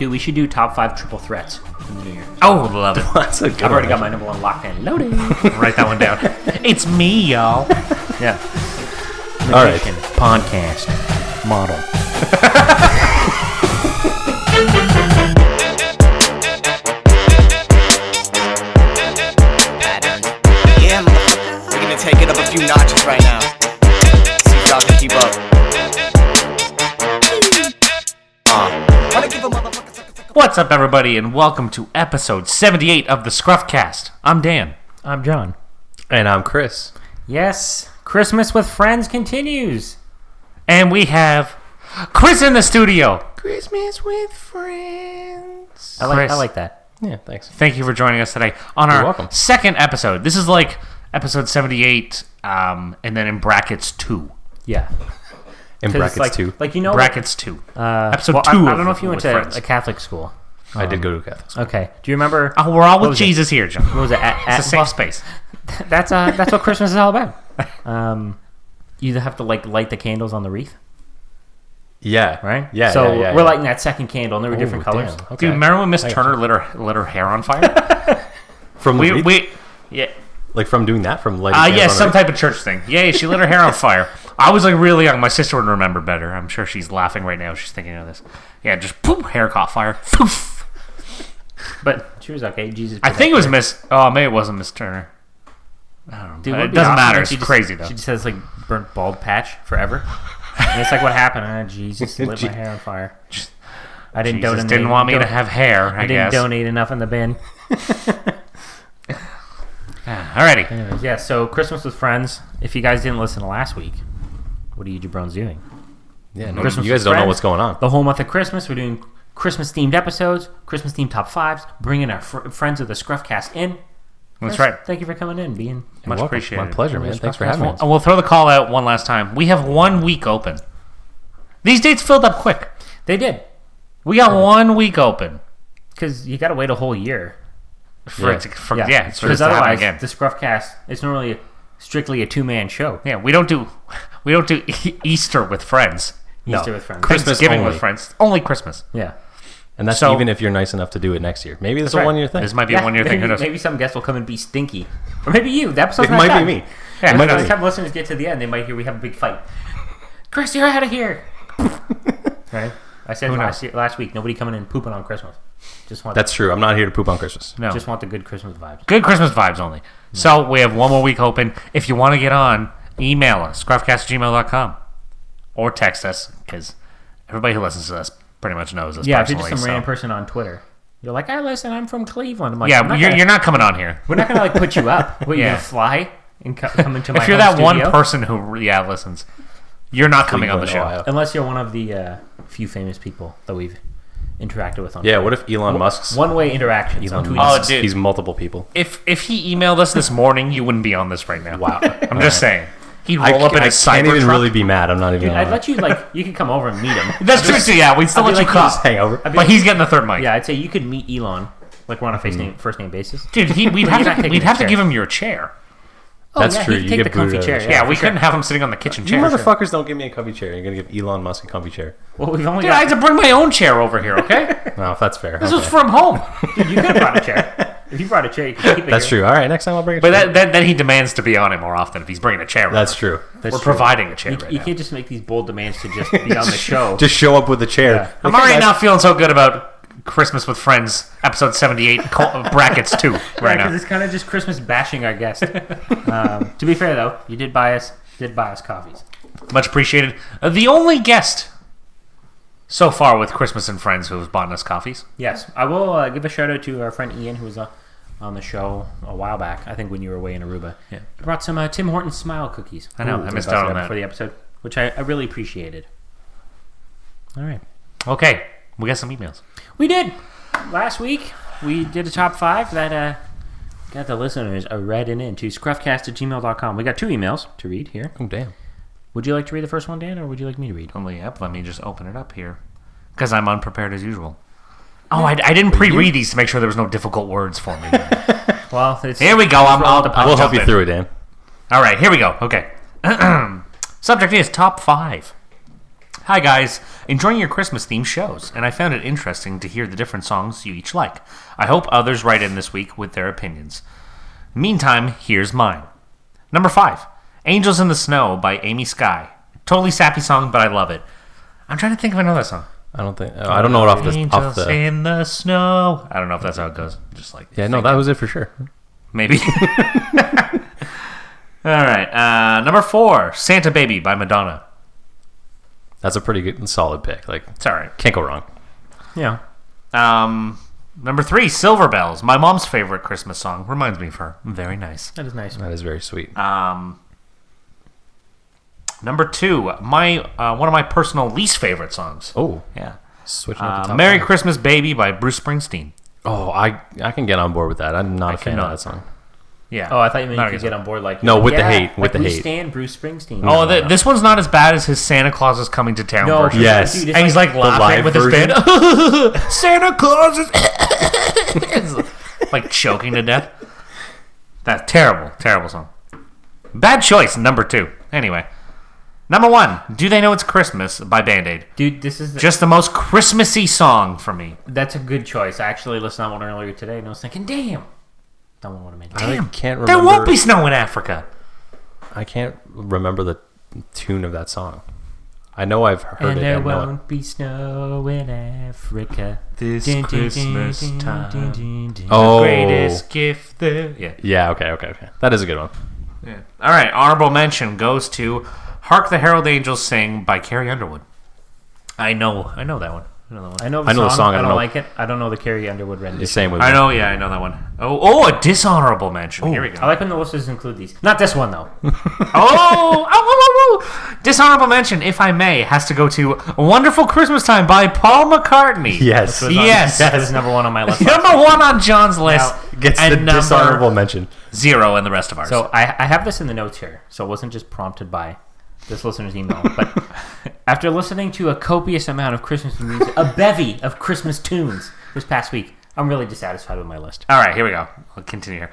Dude, we should do top 5 triple threats in the new year. Oh, love it. That's a good I've already got my number 1 locked in. Loading. Write that one down. It's me, y'all. Yeah. All right. Podcast model. Yeah, motherfucker. We're gonna take it up a few notches right now. See if y'all can keep up. What's up, everybody, and welcome to episode 78 of the ScruffCast. I'm Dan. I'm John. And I'm Chris. Yes, Christmas with Friends continues. And we have Chris in the studio. Christmas with friends. I like that. Yeah, thanks. Thank you for joining us today on You're our welcome. second episode. This is like episode 78, and then in brackets 2. Yeah. In brackets like, 2. Like, you know, brackets 2. Episode 2. I don't know if you went to Friends. a Catholic school. I did go to Catholic school. Okay. Do you remember? Oh, we're all with Jesus here, John. What was it? It's a safe space. That's what Christmas is all about. You have to light the candles on the wreath, Yeah. right? Yeah. So yeah. we're lighting that second candle, and there were different colors. Damn. Okay. Dude, remember when Miss Turner lit her hair on fire? From the wreath? Yeah. Like from doing that? From lighting Yeah, candles on some the type of church thing. Yeah, she lit her hair on fire. I was like really young. My sister would remember better. I'm sure she's laughing right now. She's thinking of this. Yeah, just poof, hair caught fire. Poof. But she was okay. Jesus. I think it was Miss. Oh, maybe it wasn't Miss Turner. I don't know. Dude, It doesn't matter. It's crazy though. She just has like burnt bald patch forever. And it's like, what happened? Jesus lit my hair on fire. I didn't Jesus donate. didn't want me to have hair. I didn't guess. donate enough in the bin. Alrighty. Anyways, yeah. So Christmas with Friends. If you guys didn't listen to last week, what are you jabrones doing? Yeah, no, Christmas you guys with don't know friends. what's going on. The whole month of Christmas, we're doing Christmas-themed episodes, Christmas-themed top 5s, bringing our friends of the ScruffCast in. That's Chris, right. Thank you for coming in, being Much Welcome. appreciated. My pleasure, man. Thanks for having me. And we'll throw the call out one last time. We have 1 week open. These dates filled up quick. They did, We got 1 week open. because you got to wait a whole year. For it to happen Because otherwise, again. the ScruffCast is normally strictly a 2-man show. Yeah, we don't do Easter with friends. Easter with Friends. Christmas Thanksgiving only. with friends. Only Christmas. Yeah. And that's So- even if you're nice enough to do it next year. Maybe this is a right. 1 year thing. This might be a 1 year thing. Who knows? Maybe some guests will come and be stinky. Or maybe you. The episode's It not might done. be me. Yeah, By who knows? the time listeners get to the end, they might hear we have a big fight. Chris, you're out of here. Right? I said last week, nobody coming in pooping on Christmas. That's true. I'm not here to poop on Christmas. No. Just want the good Christmas vibes. Good Christmas vibes only. So we have 1 more week open. If you want to get on, email us, scruffcast@gmail.com. Or text us, because everybody who listens to us pretty much knows us Yeah, if you're personally. just some random person on Twitter, you're like, "I listen, I'm from Cleveland." I'm like, Yeah, you're not coming on here. we're not going to put you up. What, you're Yeah. going to fly and come into my If you're home that one studio? person who, listens, you're not coming on the show. Ohio. Unless you're one of the few famous people that we've interacted with on Yeah, Twitter. what if Elon Musk's... One-way interactions on Elon tweets. Musk's, dude. he's multiple people. If he emailed us this morning, you wouldn't be on this right now. Wow. I'm just saying. He'd I roll up in can't a cyber even truck. really be mad. I'm not even... Dude, I'd let you, you could come over and meet him. That's true, too, yeah. We'd still I'd let be you like, come. Just hang over. I'd be But he's getting the third mic. Yeah, I'd say you could meet Elon. Like, we're on a first name basis. Dude, we'd you're have not to taking a chair. give him your chair. That's yeah, true. he'd You take get the comfy booted out of chair, the Yeah, for we sure. couldn't have him sitting on the kitchen You chair. motherfuckers don't give me a comfy chair. You're going to give Elon Musk a comfy chair. Well, we've only Dude, I got... had to bring my own chair over here, okay? No, if that's fair. This okay. was from home. Dude, you could have brought a chair. If you brought a chair, you could keep it That's here. true. All right, next time I'll bring a But chair. then he demands to be on it more often if he's bringing a chair over. That's true. We're providing a chair right You now. can't just make these bold demands to just be on the show. Just show up with a chair. Yeah. I'm already now feeling so good about Christmas with Friends, episode 78, brackets 2 right Because now. it's kind of just Christmas bashing our guest. To be fair, though, you did buy us coffees. Much appreciated. The only guest so far with Christmas and Friends who has bought us coffees. Yes, I will give a shout out to our friend Ian, who was on the show a while back. I think when you were away in Aruba. Yeah. He brought some Tim Hortons Smile cookies. I know, I missed out on that. for the episode, which I really appreciated. All right, Okay, we got some emails. we did last week. We did a top 5 that got the listeners reading in to scruffcast@gmail.com. We got 2 emails to read here. Oh, damn. Would you like to read the first one, Dan, or would you like me to read? Yep, let me just open it up here. Because I'm unprepared as usual. Oh, I didn't pre-read these to make sure there was no difficult words for me. Well, it's, Here we go. I'll We'll help jump you in. through it, Dan. All right, here we go. Okay. Subject is top 5. Hi guys, enjoying your Christmas themed shows, and I found it interesting to hear the different songs you each like. I hope others write in this week with their opinions. Meantime, here's mine. Number 5, Angels in the Snow by Amy Sky. Totally sappy song, but I love it. I'm trying to think of another song. I don't know it off Angels the. in the Snow. I don't know if that's how it goes. Just like Yeah, no, that was it for sure. maybe. All right, number 4, Santa Baby by Madonna. That's a pretty good, solid pick. Like, It's all right. can't go wrong. Yeah. Number 3, Silver Bells, my mom's favorite Christmas song. Reminds me of her. Very nice. That is nice. That is very sweet. Number 2, one of my personal least favorite songs. Oh, Yeah. switching up the top Merry five. Christmas Baby by Bruce Springsteen. Oh, I can get on board with that. I'm not a fan of cannot. that song. Yeah. Oh, I thought you meant Not you a could good get song. on board like... No, with the yeah, hate, with like the we hate. stand Bruce Springsteen. Oh, this one's not as bad as his Santa Claus is Coming to Town No, version. Yes. dude, it's And he's like laughing live with his version? band. Santa Claus is like choking to death. That terrible song. Bad choice, number 2. Anyway. Number 1, Do They Know It's Christmas by Band-Aid. Dude, this is... Just the most Christmassy song for me. That's a good choice. I actually listened to that one earlier today, and I was thinking, damn. That one would have made I it. can't remember. There won't be snow in Africa. I can't remember the tune of that song. I know I've heard And it. there I know it. won't be snow in Africa. This Dun, dun, Christmas dun, dun, time. dun, dun, dun. Oh, Greatest gift there. Yeah. yeah. Okay. That is a good one. Yeah. All right. Honorable mention goes to "Hark the Herald Angels Sing" by Carrie Underwood. I know that one. I know that one. I know I know the song, I I don't don't know. like it. I don't know the Carrie Underwood rendition. The same with I me. know. Yeah, I know that one. Oh, a dishonorable mention. Here we go. I like when the listeners include these. Not this one, though. Dishonorable mention, if I may, has to go to "Wonderful Christmas Time" by Paul McCartney. Yes. Yes. That was number 1 on my list. Number 1 on John's list. Gets and the number dishonorable mention. 0 in the rest of ours. So I have this in the notes here, so it wasn't just prompted by this listener's email. But after listening to a copious amount of Christmas music, a bevy of Christmas tunes this past week, I'm really dissatisfied with my list. All right, here we go. I'll continue here.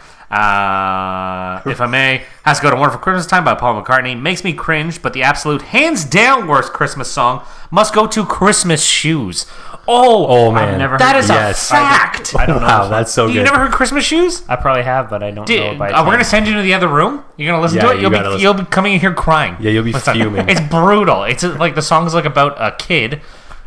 If I may, has to go to "Wonderful Christmas Time" by Paul McCartney. Makes me cringe, but the absolute hands down worst Christmas song must go to "Christmas Shoes." Oh man, I've never That heard is Yes. a fact. I don't know. Wow, this that's so You good. never heard "Christmas Shoes"? I probably have, but I don't know it by We're gonna name. send you to the other room. You're gonna listen Yeah, to it. you You'll gotta listen. you'll be coming in here crying. Yeah, you'll be Listen, fuming. It's brutal. It's like the song's like about a kid.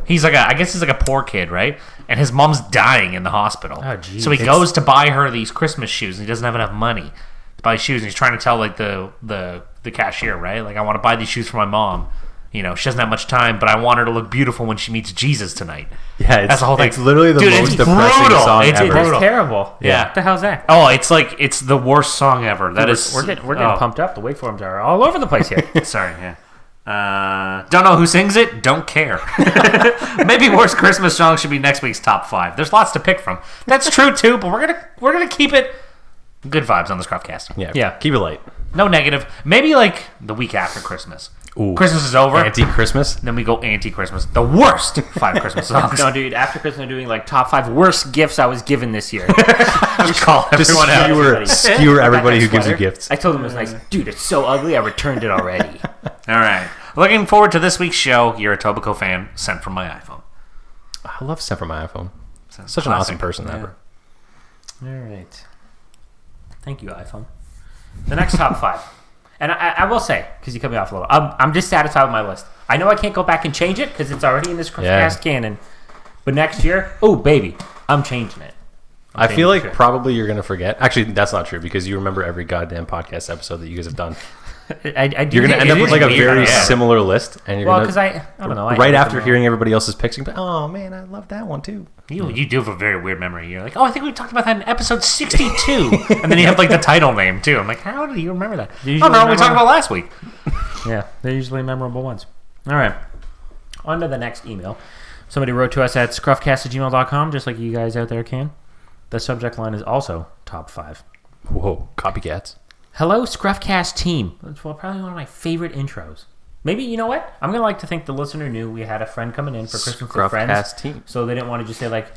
He's like I guess he's like a poor kid, right? And his mom's dying in the hospital. Oh, geez. So he goes to buy her these Christmas shoes, and he doesn't have enough money to buy shoes. And he's trying to tell like the cashier, right? Like, I want to buy these shoes for my mom. You know, she doesn't have much time, but I want her to look beautiful when she meets Jesus tonight. Yeah, That's the whole thing. It's literally the Dude, most it's depressing brutal. song It's ever. brutal. It's terrible. Yeah. What the hell's that? Oh, it's like it's the worst song ever. That is We're getting oh. pumped up. The waveforms are all over the place here. Sorry, yeah. Don't know who sings it. Don't care. Maybe worst Christmas song should be next week's top 5. There's lots to pick from. That's true too, but we're gonna keep it good vibes on the ScruffCast. Yeah. Keep it light. No negative. Maybe like the week after Christmas. Ooh. Christmas is over. Anti-Christmas. Then we go anti-Christmas. The worst 5 Christmas songs. No, dude. After Christmas, I'm doing like top 5 worst gifts I was given this year. Just call Just everyone out. skewer everybody I got who that gives you sweater. gifts. I told him it was nice. Dude, it's so ugly. I returned it already. All right. Looking forward to this week's show. You're a Tobacco fan sent from my iPhone. I love Sent from my iPhone. Sounds Such an classic. awesome person ever. All right. Thank you, iPhone. The next top 5. And I will say, because you cut me off a little, I'm dissatisfied with my list. I know I can't go back and change it because it's already in this ScruffCast canon. But next year, oh, baby, I'm changing it. I feel like Sure. probably you're gonna forget. Actually, that's not true because you remember every goddamn podcast episode that you guys have done. I do You're gonna think end it up with is like a weird. very yeah. similar list, and you're Well, gonna because I don't know. I right hate after them all. hearing everybody else's picks, you're gonna be like, oh man, I love that one too. You do have a very weird memory. You're like, oh, I think we talked about that in episode 62. And then you have like the title name too. I'm like, how do you remember that? Usually Oh, no, we remember- talked about last week. Yeah, they're usually memorable ones. All right. On to the next email. Somebody wrote to us at scruffcast@gmail.com, just like you guys out there can. The subject line is also top 5. Whoa, copycats. Hello, ScruffCast team. That's probably one of my favorite intros. Maybe, you know what? I'm going to like to think the listener knew we had a friend coming in for Christmas with friends. ScruffCast team. So they didn't want to just say, like,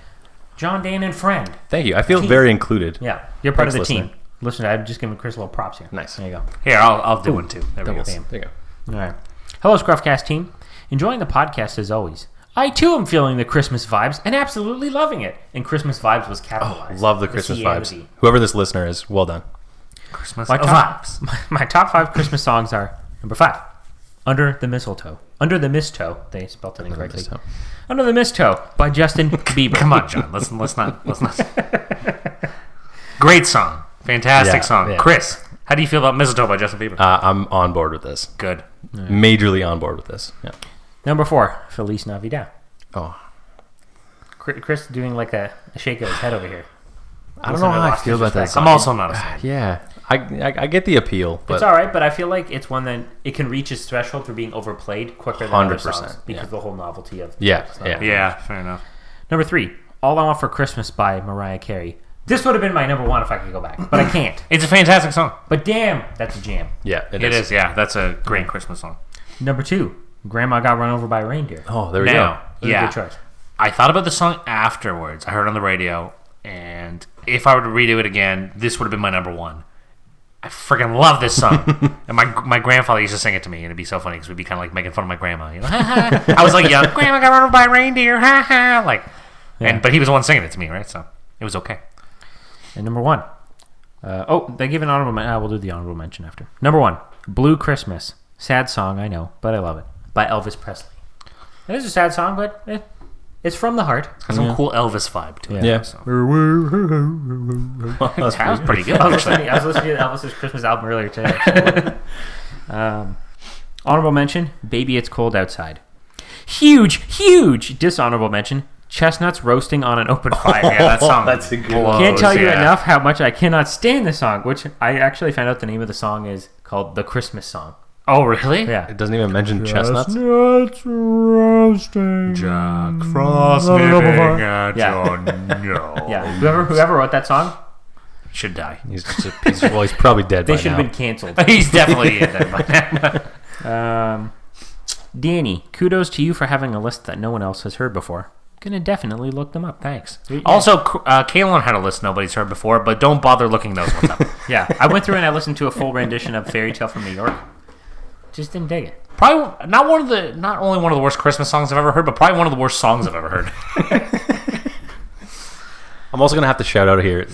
John, Dan, and friend. Thank you. I feel Team. very included. Yeah, you're part Thanks, of the listener. team. Listen, I'm just giving Chris a little props here. Nice. There you go. Here, I'll do one too. There we double go. bam. There you go. All right. Hello, ScruffCast team. Enjoying the podcast as always. I too am feeling the Christmas vibes and absolutely loving it. And Christmas vibes was capitalized. Love the Christmas vibes. Whoever this listener is, well done. Christmas vibes. My top 5 Christmas songs are number 5, Under the Mistletoe. Under the Mistletoe. They spelled it incorrectly. Under the Mistletoe by Justin Bieber. Come on, John. Let's not. Great song. Fantastic song. Yeah. Chris, how do you feel about Mistletoe by Justin Bieber? I'm on board with this. Good. Right. Majorly on board with this. Yeah. Number 4, Feliz Navidad. Oh. Chris doing like a shake of his head over here. I don't know how I feel about that song. I'm also not a fan. Yeah. I get the appeal. But it's all right, but I feel like it's one that it can reach its threshold for being overplayed quicker than other songs because of the whole novelty of the song. Yeah, fair enough. Number 3, All I Want for Christmas by Mariah Carey. This would have been my number 1 if I could go back, but I can't. It's a fantastic song. But damn, that's a jam. Yeah, it is. Yeah, that's a great Christmas song. Number 2, Grandma Got Run Over by a Reindeer. Oh, there we go. Good choice. I thought about the song afterwards. I heard it on the radio, and if I were to redo it again, this would have been my number 1. I freaking love this song. And my grandfather used to sing it to me, and it'd be so funny because we'd be kind of like making fun of my grandma. You know, ha, ha. I was like young, Grandma got run over by a reindeer, ha ha. Like, but he was the one singing it to me, right? So it was okay. And number 1, they give an honorable mention. We'll do the honorable mention after. Number 1, Blue Christmas. Sad song, I know, but I love it. By Elvis Presley. It is a sad song, but it's from the heart. Has some cool Elvis vibe to it. Yeah. So. That was pretty good. I was listening to Elvis's Christmas album earlier today. Honorable mention, Baby It's Cold Outside. Huge dishonorable mention, Chestnuts Roasting on an Open Fire. Yeah, that song. That's a good one. Can't tell you enough how much I cannot stand this song, which I actually found out the name of the song is called The Christmas Song. Oh, really? Yeah. It doesn't even mention chestnuts. Chestnuts roasting. Jack Frost living at your nose. Yeah. Whoever wrote that song should die. He's just he's probably dead. They by should now. have been canceled. He's definitely dead by now. Danny, kudos to you for having a list that no one else has heard before. Gonna definitely look them up. Thanks. Yeah. Also, Kaylin had a list nobody's heard before, but don't bother looking those ones up. Yeah. I went through and I listened to a full rendition of Fairy Tale from New York. Just didn't dig it. Probably not only one of the worst Christmas songs I've ever heard, but probably one of the worst songs I've ever heard. I'm also gonna have to shout out here.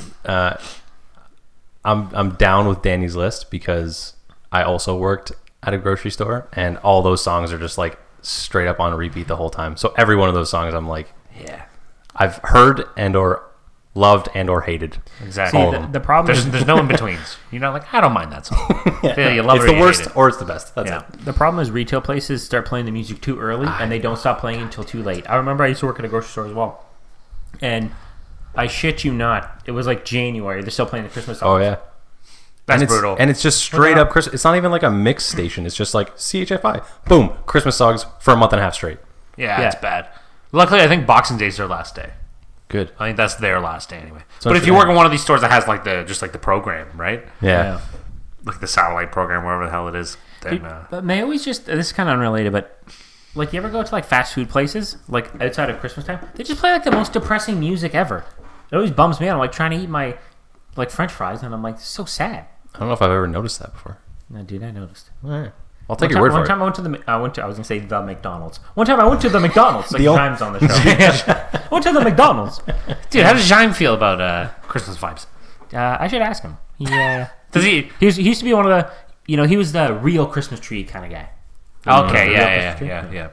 I'm down with Danny's list because I also worked at a grocery store, and all those songs are just like straight up on repeat the whole time. So every one of those songs, I'm like, yeah, I've heard and or loved and or hated. Exactly. See, the problem is there's no in betweens. You're not like, I don't mind that song. Yeah, you love it's it, the worst or it's the best. That's it. The problem is retail places start playing the music too early and they don't stop playing until too late. I remember I used to work at a grocery store as well, and I shit you not, it was like January. They're still playing the Christmas songs. Oh yeah. That's brutal. And it's just straight up Christmas. It's not even like a mix station. It's just like CHFI. Boom. Christmas songs for a month and a half straight. Yeah, it's bad. Luckily, I think Boxing Day is their last day. Good. I think that's their last day anyway. So but if you work in one of these stores that has like the program, right? Yeah. Like the satellite program, wherever the hell it is. Then, but they always just, this is kind of unrelated, but like you ever go to like fast food places, like outside of Christmas time, they just play like the most depressing music ever. It always bums me out. I'm like trying to eat my like French fries, and I'm like, this is so sad. I don't know if I've ever noticed that before. No, dude, I noticed. All right. I'll take your word for it. One time I was going to say the McDonald's. One time I went to the McDonald's, like James on the show. I went to the McDonald's. Dude, how does Jaime feel about Christmas vibes? I should ask him. Does he? He used to be one of the, he was the real Christmas tree kind of guy. Okay, yeah.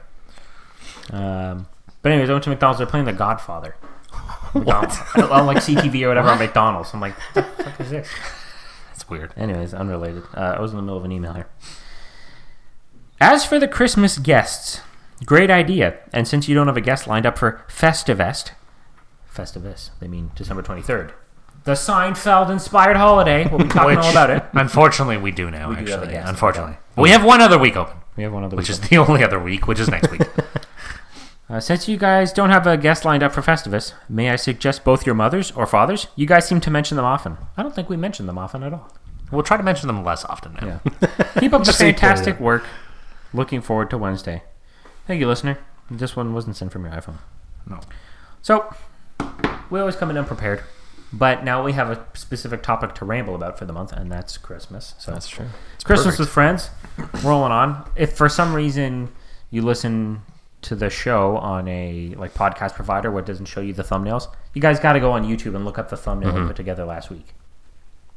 But anyways, I went to McDonald's. They're playing The Godfather. McDonald's. On like CTV or whatever on McDonald's. I'm like, what the fuck is this? That's weird. Anyways, unrelated. I was in the middle of an email here. As for the Christmas guests, great idea. And since you don't have a guest lined up for Festivus, they mean December 23rd, the Seinfeld-inspired holiday, we'll be talking all about it. Unfortunately, we do now, we do have a guest. Unfortunately. Okay. We have one other week open. Which is the only other week, which is next week. Since you guys don't have a guest lined up for Festivus, may I suggest both your mothers or fathers? You guys seem to mention them often. I don't think we mention them often at all. We'll try to mention them less often now. Yeah. Keep up the fantastic work. Looking forward to Wednesday. Thank you, listener. This one wasn't sent from your iPhone. No. So, we always come in unprepared, but now we have a specific topic to ramble about for the month, and that's Christmas. So that's true. It's Christmas with friends, rolling on. If for some reason, you listen to the show on a like podcast provider where it doesn't show you the thumbnails, you guys got to go on YouTube and look up the thumbnail we put together last week.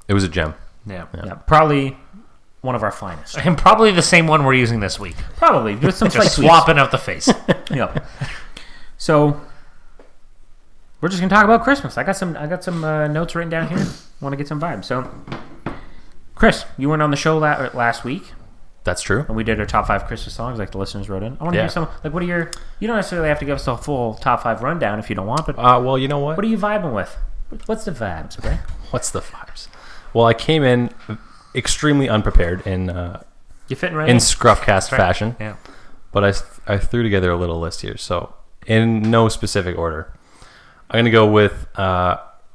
It was a gem. Yeah. Probably one of our finest. And probably the same one we're using this week. Probably with some Just slight swapping out the face. Yep. So we're just gonna talk about Christmas. I got some notes written down here. Want to get some vibes. So, Chris, you weren't on the show last week. That's true. And we did our top 5 Christmas songs, like the listeners wrote in. I want to Yeah. hear some. Like, what are your? You don't necessarily have to give us a full top 5 rundown if you don't want. But Well, you know what? what are you vibing with? What's the vibes, right? What's the vibes? Well, I came in extremely unprepared in You fitting right in ScruffCast fashion, Yeah. but I threw together a little list here. So, in no specific order, I'm gonna go with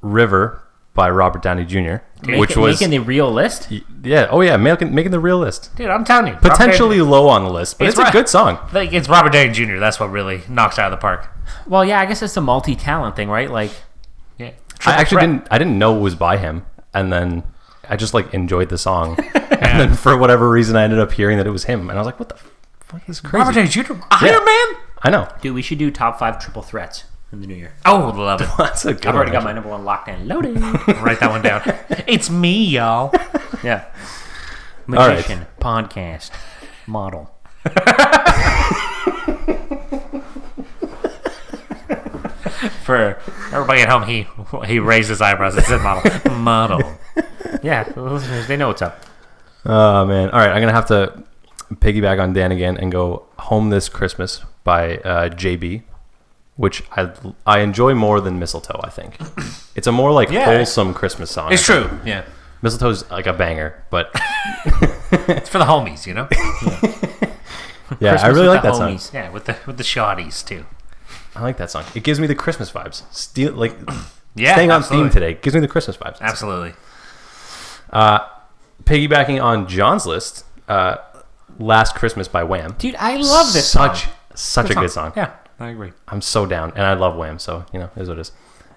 "River" by Robert Downey Jr., which was making the real list. making the real list. Dude, I'm telling you. Potentially low on the list, but it's a good song. Like, it's Robert Downey Jr. That's what really knocks it out of the park. Well, yeah, I guess it's a multi-talent thing, right? Like, Yeah. I actually didn't know it was by him, and then I just like enjoyed the song, and then for whatever reason I ended up hearing that it was him, and I was like, "What the fuck is crazy?" Robert Downey Jr. Iron Man? I know. dude, we should do top 5 triple threats in the new year. Oh, love it. That's a good I've already one, got my number 1 locked and loaded. Write that one down. It's me, y'all. Yeah. All right. Magician, podcast, model. For everybody at home, he raised his eyebrows and said model. Model. Yeah, the listeners, they know what's up. Oh man! All right, I'm gonna have to piggyback on Dan again and go "Home This Christmas" by JB, which I enjoy more than "Mistletoe." I think it's a more like wholesome Christmas song. It's true. Yeah. Mistletoe's like a banger, but It's for the homies, you know? yeah, I Christmas really with like the that song. homies. Yeah, with the shawties, too. I like that song. It gives me the Christmas vibes. Yeah, Staying on absolutely. theme today. It gives me the Christmas vibes. Absolutely. Piggybacking on John's list, "Last Christmas" by Wham. Dude, I love this song. Such a good song. Yeah, I agree. I'm so down, and I love Wham. So it is what it is.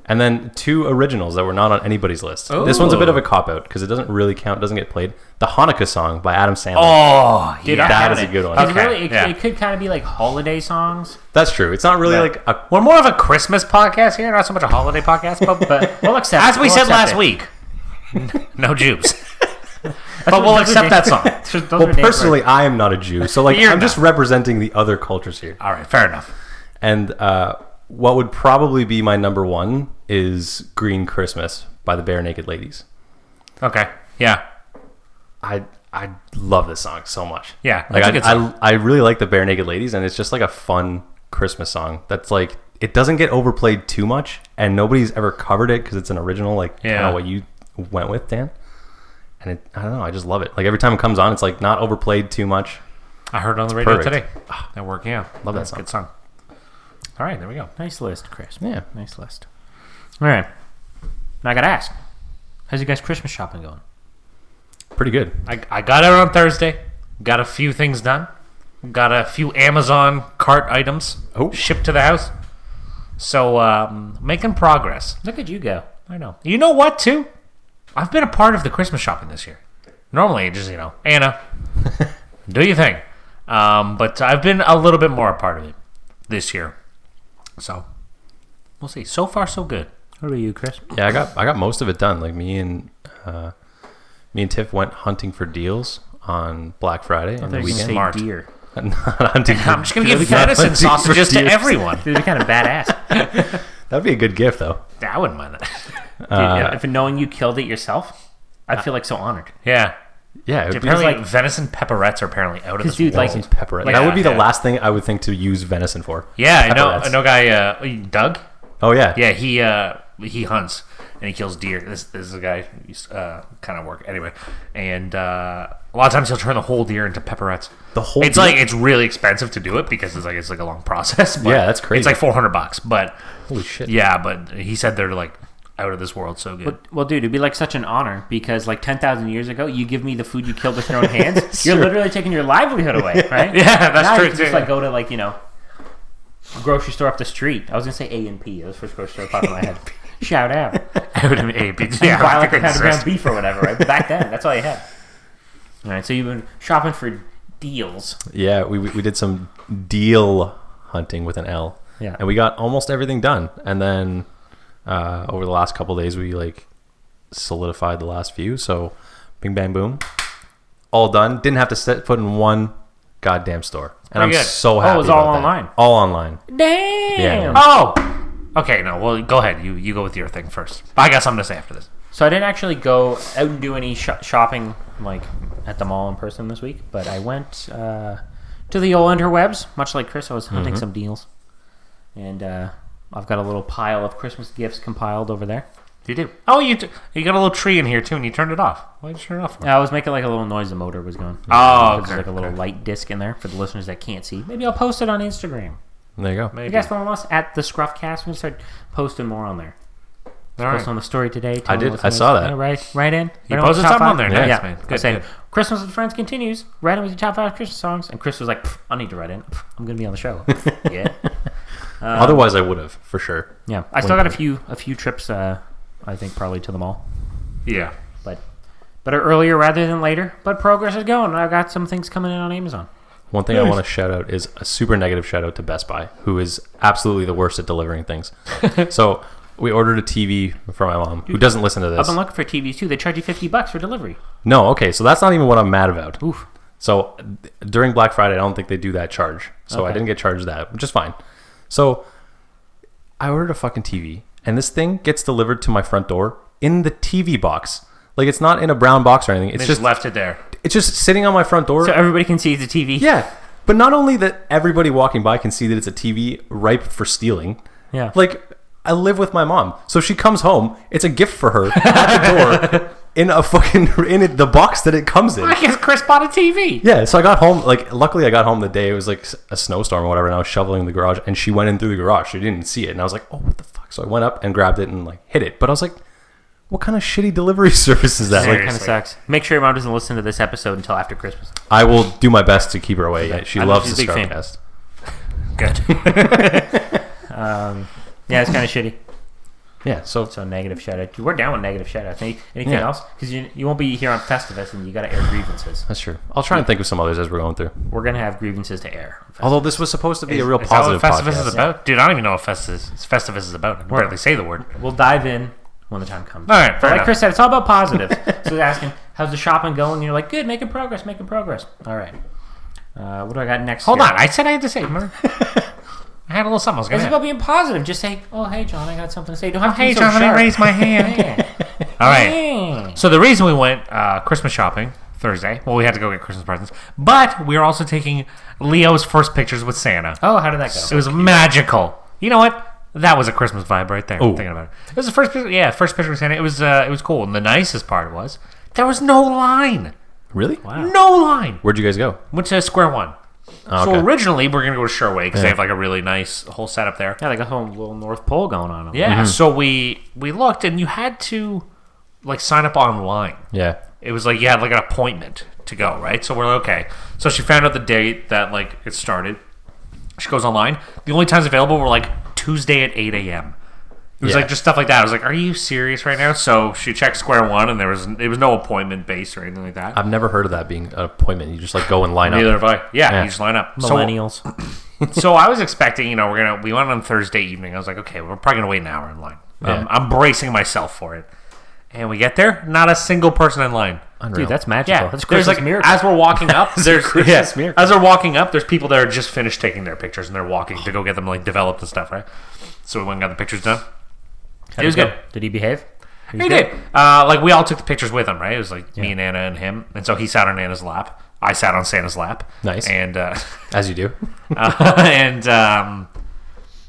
And then 2 originals that were not on anybody's list. This one's a bit of a cop out because it doesn't really count. Doesn't get played. The Hanukkah song by Adam Sandler. Oh, Dude, yeah. that is a good one. It's Okay, really, yeah. it could kind of be like holiday songs. That's true. It's not really like a. We're more of a Christmas podcast here, not so much a holiday podcast, but We'll accept as we we'll said accept last it. week, no Jews. That's But what- we'll those accept are that names- song. those Well, are names personally, I am not a Jew, so like You're I'm just not. representing the other cultures here. All right, fair enough. And what would probably be my number 1 is "Green Christmas" by the Bare Naked Ladies. Okay, yeah. I love this song so much. Yeah, like that's a good song. I really like the Bare Naked Ladies, and it's just like a fun Christmas song. That's like it doesn't get overplayed too much, and nobody's ever covered it because it's an original. Like kind Yeah. of what you went with, Dan. And I don't know, I just love it. Like every time it comes on, it's like not overplayed too much. I heard it on the radio perfect. today. That worked, yeah. Love that That's a song. Good song. All right, there we go. Nice list, Chris. Yeah. Nice list. All right. Now I got to ask, how's you guys' Christmas shopping going? Pretty good. I got it on Thursday. Got a few things done. Got a few Amazon cart items shipped to the house. So, making progress. Look at you go. I know. You know what, too? I've been a part of the Christmas shopping this year. Normally, just, Anna, do your thing. But I've been a little bit more a part of it this year. So, we'll see. So far, so good. What about you, Chris? Yeah, I got most of it done. Like me and Tiff went hunting for deals on Black Friday and the Say weekend. deer. Not hunting for I'm just going to give not venison hunting for sausages to deers. everyone. Dude, they're kind of badass. That'd be a good gift, though. I wouldn't mind that. Dude, if knowing you killed it yourself, I'd feel like so honored. Yeah. Yeah, it would be Apparently, like- venison pepperettes are apparently out of this dude, world. like- pepperette. Like, that would be the yeah. last thing I would think to use venison for. Yeah, I Pepperettes. know guy, Doug. Oh yeah. Yeah, he hunts and he kills deer. This is a guy who's kind of work anyway, and a lot of times he'll turn the whole deer into pepperettes. The whole It's deer? like it's really expensive to do it because it's like a long process. But Yeah, that's crazy. It's like $400, but Holy shit. yeah, but he said they're like out of this world, so good. Well, dude, it'd be like such an honor because like 10,000 years ago, you give me the food you killed with your own hands. You're literally taking your livelihood away, right? Yeah, that's now true You can too. just like go to like a grocery store up the street. I was gonna say A&P. That was the first grocery store that popped in my head. Shout out. It would have been Yeah, buy like a good pound of ground exist. beef or whatever, right? But back then, that's all you had. All right, so you've been shopping for deals. Yeah, we did some deal hunting with an L. Yeah. And we got almost everything done. And then over the last couple of days, we like solidified the last few. So bing, bang, boom. All done. Didn't have to put in one goddamn store. And I'm so happy. Oh, it was all about online. That. All online. Damn. Yeah. Oh! Okay, no, well, go ahead. You go with your thing first. I got something to say after this. So I didn't actually go out and do any shopping like at the mall in person this week, but I went to the old interwebs. Much like Chris, I was hunting some deals, and I've got a little pile of Christmas gifts compiled over there. You do? Oh, you got a little tree in here too, and you turned it off. Why did you turn it off? I was making like a little noise. The motor was going. Oh, There's like a little light disc in there for the listeners that can't see. Maybe I'll post it on Instagram. There you go. Maybe. You guys follow us at the ScruffCast. We're gonna start posting more on there. All right. Posted on the story today. I did. I saw that. Yeah, right in. You posted something on there. Yeah. Nice, man. I Good, said, good. Christmas with Friends continues. Write in with your top 5 Christmas songs. And Chris was like, I need to write in. I'm going to be on the show. Yeah. Otherwise, I would have, for sure. Yeah. I still got a few trips, I think, probably to the mall. Yeah. But earlier rather than later. But progress is going. I've got some things coming in on Amazon. One thing I want to shout out is a super negative shout out to Best Buy, who is absolutely the worst at delivering things. So we ordered a TV for my mom, who doesn't listen to I've this. been looking for TVs too. They charge you $50 for delivery. No, okay, so that's not even what I'm mad about. Oof. So during Black Friday, I don't think they do that charge. So I Okay. didn't get charged that, which is fine. So I ordered a fucking TV, and this thing gets delivered to my front door in the TV box. Like, it's not in a brown box or anything. It's They just left it there. It's just sitting on my front door. So everybody can see the TV. Yeah. But not only that everybody walking by can see that it's a TV ripe for stealing. Yeah. Like, I live with my mom. So if she comes home, it's a gift for her at the door in a fucking the box that it comes in. I guess Chris bought a TV. Yeah, so I got home, like, luckily I got home the day it was like a snowstorm or whatever, and I was shoveling the garage, and she went in through the garage. She didn't see it, and I was like, oh, what the fuck? So I went up and grabbed it and like hit it. But I was like, what kind of shitty delivery service is that? That Like, kind of sucks. Make sure your mom doesn't listen to this episode until after Christmas. I will do my best to keep her away. Yeah, she I know loves she's the a big fan. ScruffCast. Good. Yeah, it's kind of shitty. Yeah, so So negative shout out. We're down with negative shout outs. Anything Yeah. else? Because you won't be here on Festivus and you got to air grievances. that's true. I'll try and think of some others as we're going through. We're going to have grievances to air. Although this was supposed to be a real Is that positive what Festivus podcast. is about? Dude, I don't even know what Festivus is about. I can barely say the word. We'll dive in when the time comes. All right, But fair like enough. Chris said, it's all about positive. So they're asking, how's the shopping going? And you're like, good, making progress. All right. What do I got next? Hold here? on. I said I had to say. Remember? I had a little something I was going It's to about being positive. Just say, oh, hey, John, I got something to say. Don't have to Hey, be so John, let me sharp. raise my hand. Yeah. All right. Yeah. So the reason we went Christmas shopping Thursday, well, we had to go get Christmas presents, but we were also taking Leo's first pictures with Santa. Oh, how did that go? It was magical. You know what? That was a Christmas vibe right there. Ooh. Thinking about it, it was the first picture. First picture with Santa. It was cool. And the nicest part was there was no line. Really? Wow. No line. Where'd you guys go? Went to Square One. Oh, So okay. originally we were gonna go to Sherway because they Yeah. have like a really nice whole setup there. Yeah, like a whole little North Pole going on. Yeah. So we looked and you had to like sign up online. Yeah. It was like you had like an appointment to go, right? So we're like, okay. So she found out the date that like it started. She goes online. The only times available were like Tuesday at 8 a.m. It was Yeah. like just stuff like that. I was like, are you serious right now? So she checked Square One and it was no appointment based or anything like that. I've never heard of that being an appointment. You just like go and line Neither up. have I. Yeah, Yeah. you just line up. Millennials. So I was expecting, we went on Thursday evening. I was like, okay, we're probably gonna wait an hour in line. Yeah. I'm bracing myself for it. And we get there, not a single person in line. Unreal. Dude, that's magical. Yeah, That's there's Christmas like miracle. as we're walking up, there's Christmas miracle. as we're walking up, there's people that are just finished taking their pictures and they're walking to go get them like developed and stuff, right? So we went and got the pictures done. How'd It was go? good. Did he behave? He did. Like we all took the pictures with him, right? It was like me and Anna and him, and so he sat on Anna's lap. I sat on Santa's lap. Nice. And As you do.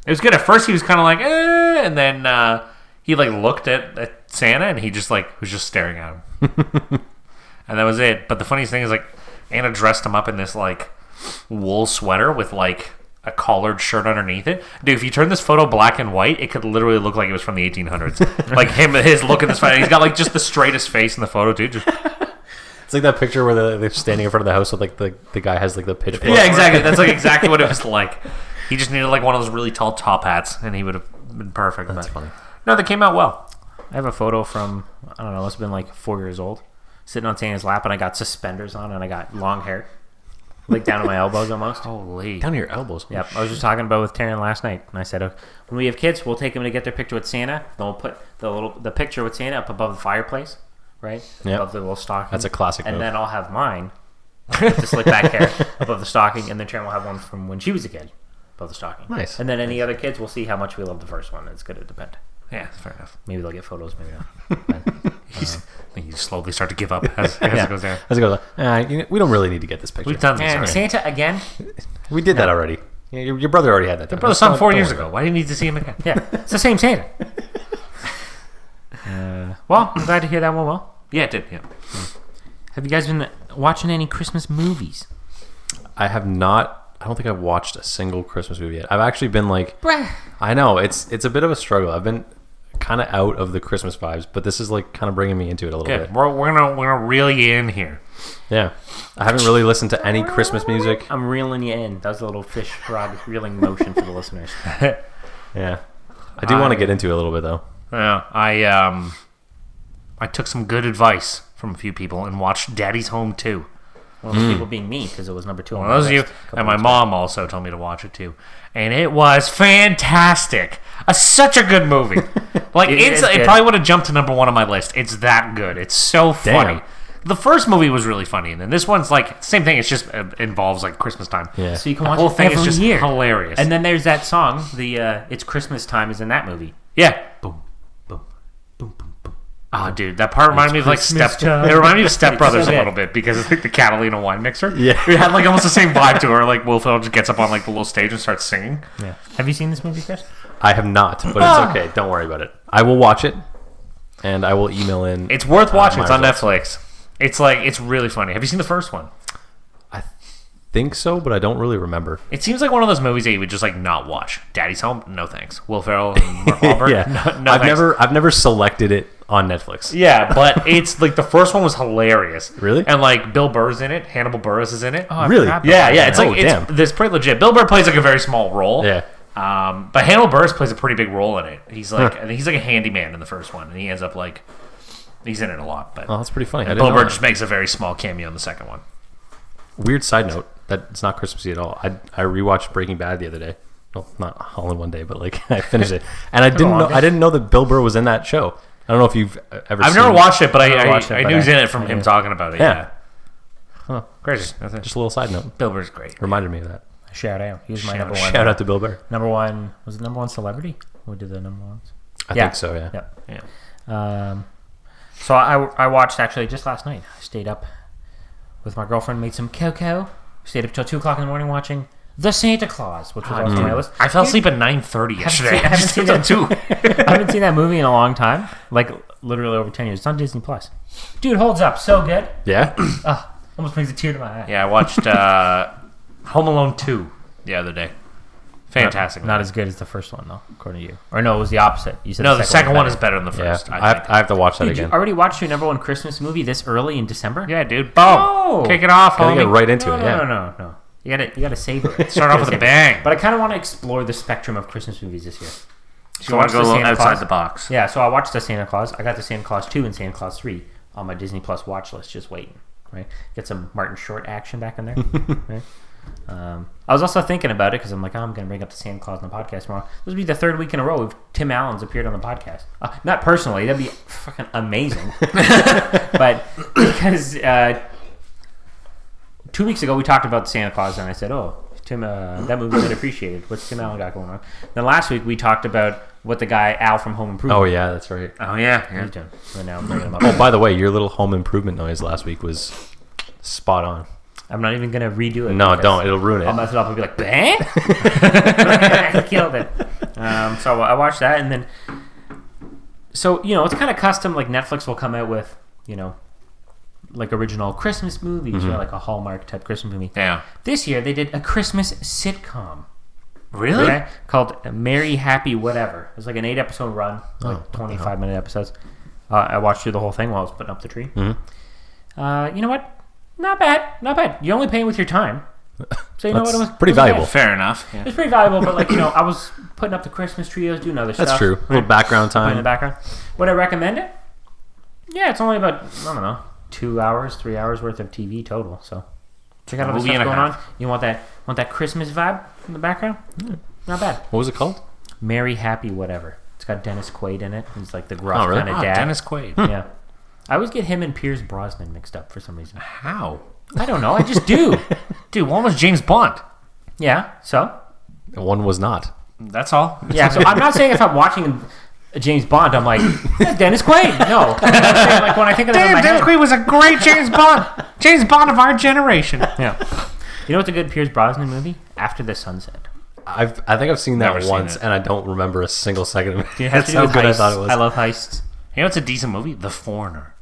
it was good. At first, he was kind of like, and then he like looked at Santa, and he just like was just staring at him, and that was it. But the funniest thing is like Anna dressed him up in this like wool sweater with like a collared shirt underneath it. Dude, if you turn this photo black and white, it could literally look like it was from the 1800s. Like his look in this photo. He's got like just the straightest face in the photo, dude. Just, It's like that picture where they're standing in front of the house with like the guy has like the pitchfork. yeah, exactly. That's like exactly what it was like. He just needed like one of those really tall top hats, and he would have been perfect. That's but- funny. No, they came out well. I have a photo from, I don't know, must have been like 4 years old, sitting on Santa's lap, and I got suspenders on, and I got long hair. like down to my elbows almost. Holy. Down to your elbows. Yep, I was just talking about with Taryn last night, and I said, when we have kids, we'll take them to get their picture with Santa. Then we'll put the picture with Santa up above the fireplace, right? Yep. Above the little stocking. That's a classic And move. then I'll have mine, with the slick back hair, above the stocking, and then Taryn will have one from when she was a kid, above the stocking. Nice. And then any other kids, we'll see how much we love the first one. It's going to depend. Yeah, fair enough. Maybe they'll get photos, maybe not. You slowly start to give up as it goes down. As it goes, we don't really need to get this picture. We've done this And already. Santa again. We did that already. Yeah, your brother already had that. Your brother's son 4 years ago. Why do you need to see him again? Yeah, it's the same Santa. Well, I'm glad to hear that one. Well, Yeah, it did. Yeah. have you guys been watching any Christmas movies? I have not. I don't think I've watched a single Christmas movie yet. I've actually been like, I know it's a bit of a struggle. I've been kind of out of the Christmas vibes, but this is like kind of bringing me into it a little Good. bit. We're gonna reel you in here. Yeah, I haven't really listened to any Christmas music. I'm reeling you in. That was a little fish frog reeling motion for the listeners. Yeah, I do want to get into it a little bit though. Yeah, I took some good advice from a few people and watched Daddy's Home 2. Well, the people being me because it was number 2 on Well, my those of you, list a couple and my weeks mom also told me to watch it too, and it was fantastic. Such a good movie. Like It is it good. probably would have jumped to number 1 on my list. It's that good. It's so funny. Damn. The first movie was really funny, and then this one's like same thing. It's just involves like Christmas time. Yeah, So you can The watch whole it thing every is just year. hilarious. And then there's that song, the "It's Christmas Time" is in that movie. Yeah. boom, boom, boom, boom, boom. Oh, dude, that part reminded me of like Christmas Step. time. It reminded me of Step Brothers so a good. little bit because it's like the Catalina wine mixer. Yeah. It had like almost the same vibe to her. Like Will Ferrell just gets up on like the little stage and starts singing. Yeah. Have you seen this movie, Chris? I have not, but it's okay. Don't worry about it. I will watch it, and I will email in. It's worth watching. my It's on results. Netflix. It's really funny. Have you seen the first one? I think so, but I don't really remember. It seems like one of those movies that you would just like not watch. Daddy's Home, no thanks. Will Ferrell and Mark Wahlberg, Yeah, no I've thanks. I've never selected it on Netflix. Yeah, but it's like the first one was hilarious. Really? And like Bill Burr's in it. Hannibal Buress is in it. Really? Yeah. It's like Oh, damn. it's pretty legit. Bill Burr plays like a very small role. Yeah. But Hannibal Buress plays a pretty big role in it. He's like I think he's like a handyman in the first one, and he ends up like he's in it a lot. But Oh, that's pretty funny. I Bill didn't Burr know just that. makes a very small cameo in the second one. Weird side note that it's not Christmassy at all. I rewatched Breaking Bad the other day. Well, not all in one day, but like I finished it, and I didn't know that Bill Burr was in that show. I don't know if you've ever. I've seen never watched it, but never watched it, I but knew he's I- in it from him talking about it. Yeah. Yeah. Huh. Crazy. That's it. Just a little side note. Bill Burr's great. Reminded me of that. Shout out. He was my Shout number out. one. Shout out to Bill Burr. Number one. Was it number one celebrity? Who did the number ones? I Yeah. think so. Yeah. Yep. Yeah. So I watched actually just last night. I stayed up with my girlfriend, made some cocoa. Stayed up till 2 o'clock in the morning watching The Santa Claus, which was also on my list. I fell asleep at 9:30 yesterday. I haven't seen that too. I haven't seen that movie in a long time, like literally over 10 years. It's on Disney Plus. Dude, holds up so good. Yeah. Almost brings a tear to my eye. Yeah, I watched Home Alone 2 the other day. Fantastic. Not as good as the first one, though, according to you. Or no, it was the opposite. You said No, the second one was is better than the Yeah. first. I have to watch that Dude, you again. already watched your number one Christmas movie this early in December? Yeah, dude. Boom. No. Kick it off, Gotta homie. get right into No, it. no, Yeah. no. You gotta savor it. Start off with a bang. But I kind of want to explore the spectrum of Christmas movies this year. So you want to go a watch the little Santa outside Claus? the box. Yeah, so I watched the Santa Claus. I got the Santa Claus 2 and Santa Claus 3 on my Disney Plus watch list, just waiting. Right, get some Martin Short action back in there. Right? I was also thinking about it because I'm like, I'm going to bring up the Santa Claus on the podcast tomorrow. This would be the 3rd week in a row Tim Allen's appeared on the podcast. Not personally, that'd be fucking amazing. But because 2 weeks ago we talked about Santa Claus and I said, oh, Tim, that movie's been appreciated. What's Tim Allen got going on? Then last week we talked about what the guy Al from Home Improvement. Oh yeah, that's right. Oh, yeah. He's doing. So now I'm bringing him up. Oh, by the way, your little home improvement noise last week was spot on. I'm not even gonna redo it. No, because don't. It'll ruin I'll it. mess it up and be like, bang! He killed it. So I watched that, and then, so it's kind of custom. Like Netflix will come out with like original Christmas movies, like a Hallmark type Christmas movie. Yeah. This year they did a Christmas sitcom. Really? Okay, called Merry Happy Whatever. It was like an 8-episode run, like 25-minute episodes. I watched through the whole thing while I was putting up the tree. You know what? Not bad. You're only paying with your time. So you know what? It was pretty it wasn't valuable. bad. Fair enough. Yeah. It's pretty valuable, but I was putting up the Christmas tree, I was doing other stuff. That's true. A little background In the time. background. Would I recommend it? Yeah, it's only about, 2 hours, 3 hours worth of TV total, so Check out all the Movie stuff and a going on. half. You want that Christmas vibe in the background? Not bad. What was it called? Merry Happy Whatever. It's got Dennis Quaid in it. He's like the gruff Oh, really? kind of dad. Dennis Quaid. Yeah. I always get him and Pierce Brosnan mixed up for some reason. How? I don't know. I just do. Dude, one was James Bond. Yeah. So. One was not. That's all. Yeah. So I'm not saying if I'm watching James Bond, I'm like, that's Dennis Quaid. No. I'm saying, like when I think of that in my Dennis head. Quaid was a great James Bond. James Bond of our generation. Yeah. You know what's a good Pierce Brosnan movie? After the Sunset. I think I've seen that Never seen once, it. and I don't remember a single second of it. It has That's to do how with good I heists. thought it was. I love heists. You know what's a decent movie? The Foreigner.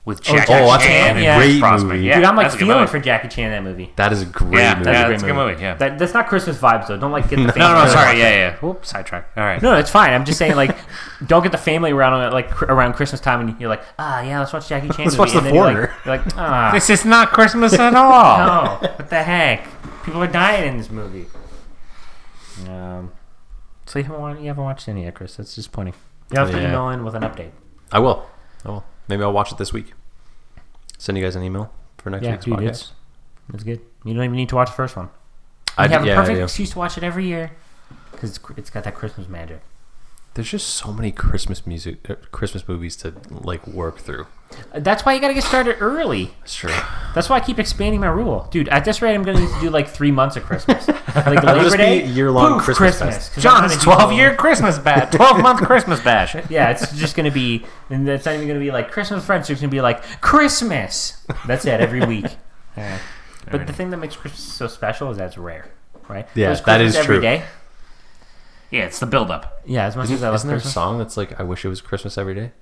With Oh, Jackie that's a Chan and great Pierce Brosnan. movie. Yeah, Dude, I'm like that's a good feeling movie. for Jackie Chan in that movie. That is a great Yeah, movie. that's a good movie. Yeah. That's not Christmas vibes though. Don't like get the family. No, around. sorry. Yeah. Whoops, sidetrack. All right. No, it's fine. I'm just saying like, don't get the family around like around Christmas time and you're like, yeah, let's watch Jackie Chan. Let's movie. watch The And then you're Foreigner. Like, This is not Christmas at all. no, what the heck? People are dying in this movie. So you haven't watched any yet, Chris? That's disappointing. You have to Yeah. email in with an update. I will. Maybe I'll watch it this week. Send you guys an email for next week's dude, podcast. it's good. You don't even need to watch the first one. I You have a perfect do. excuse to watch it every year because it's got that Christmas magic. There's just so many Christmas movies to like work through. That's why you got to get started early. That's true. That's why I keep expanding my rule, dude. At this rate, I'm gonna need to do like 3 months of Christmas, like It'll Labor just be Day, a year-long poof, Christmas fest. 'Cause I'm John's gonna do 12-year Christmas bash. 12-month Christmas bash. Yeah, it's just gonna be, and it's not even gonna be like Christmas Friends. It's gonna be like Christmas. That's it every week. Yeah. But the thing that makes Christmas so special is that it's rare, right? Yeah, There's that Christmas is true. every day. Yeah, it's the build-up. Yeah, as much as I love Isn't there a Christmas. song that's like, I wish it was Christmas every day?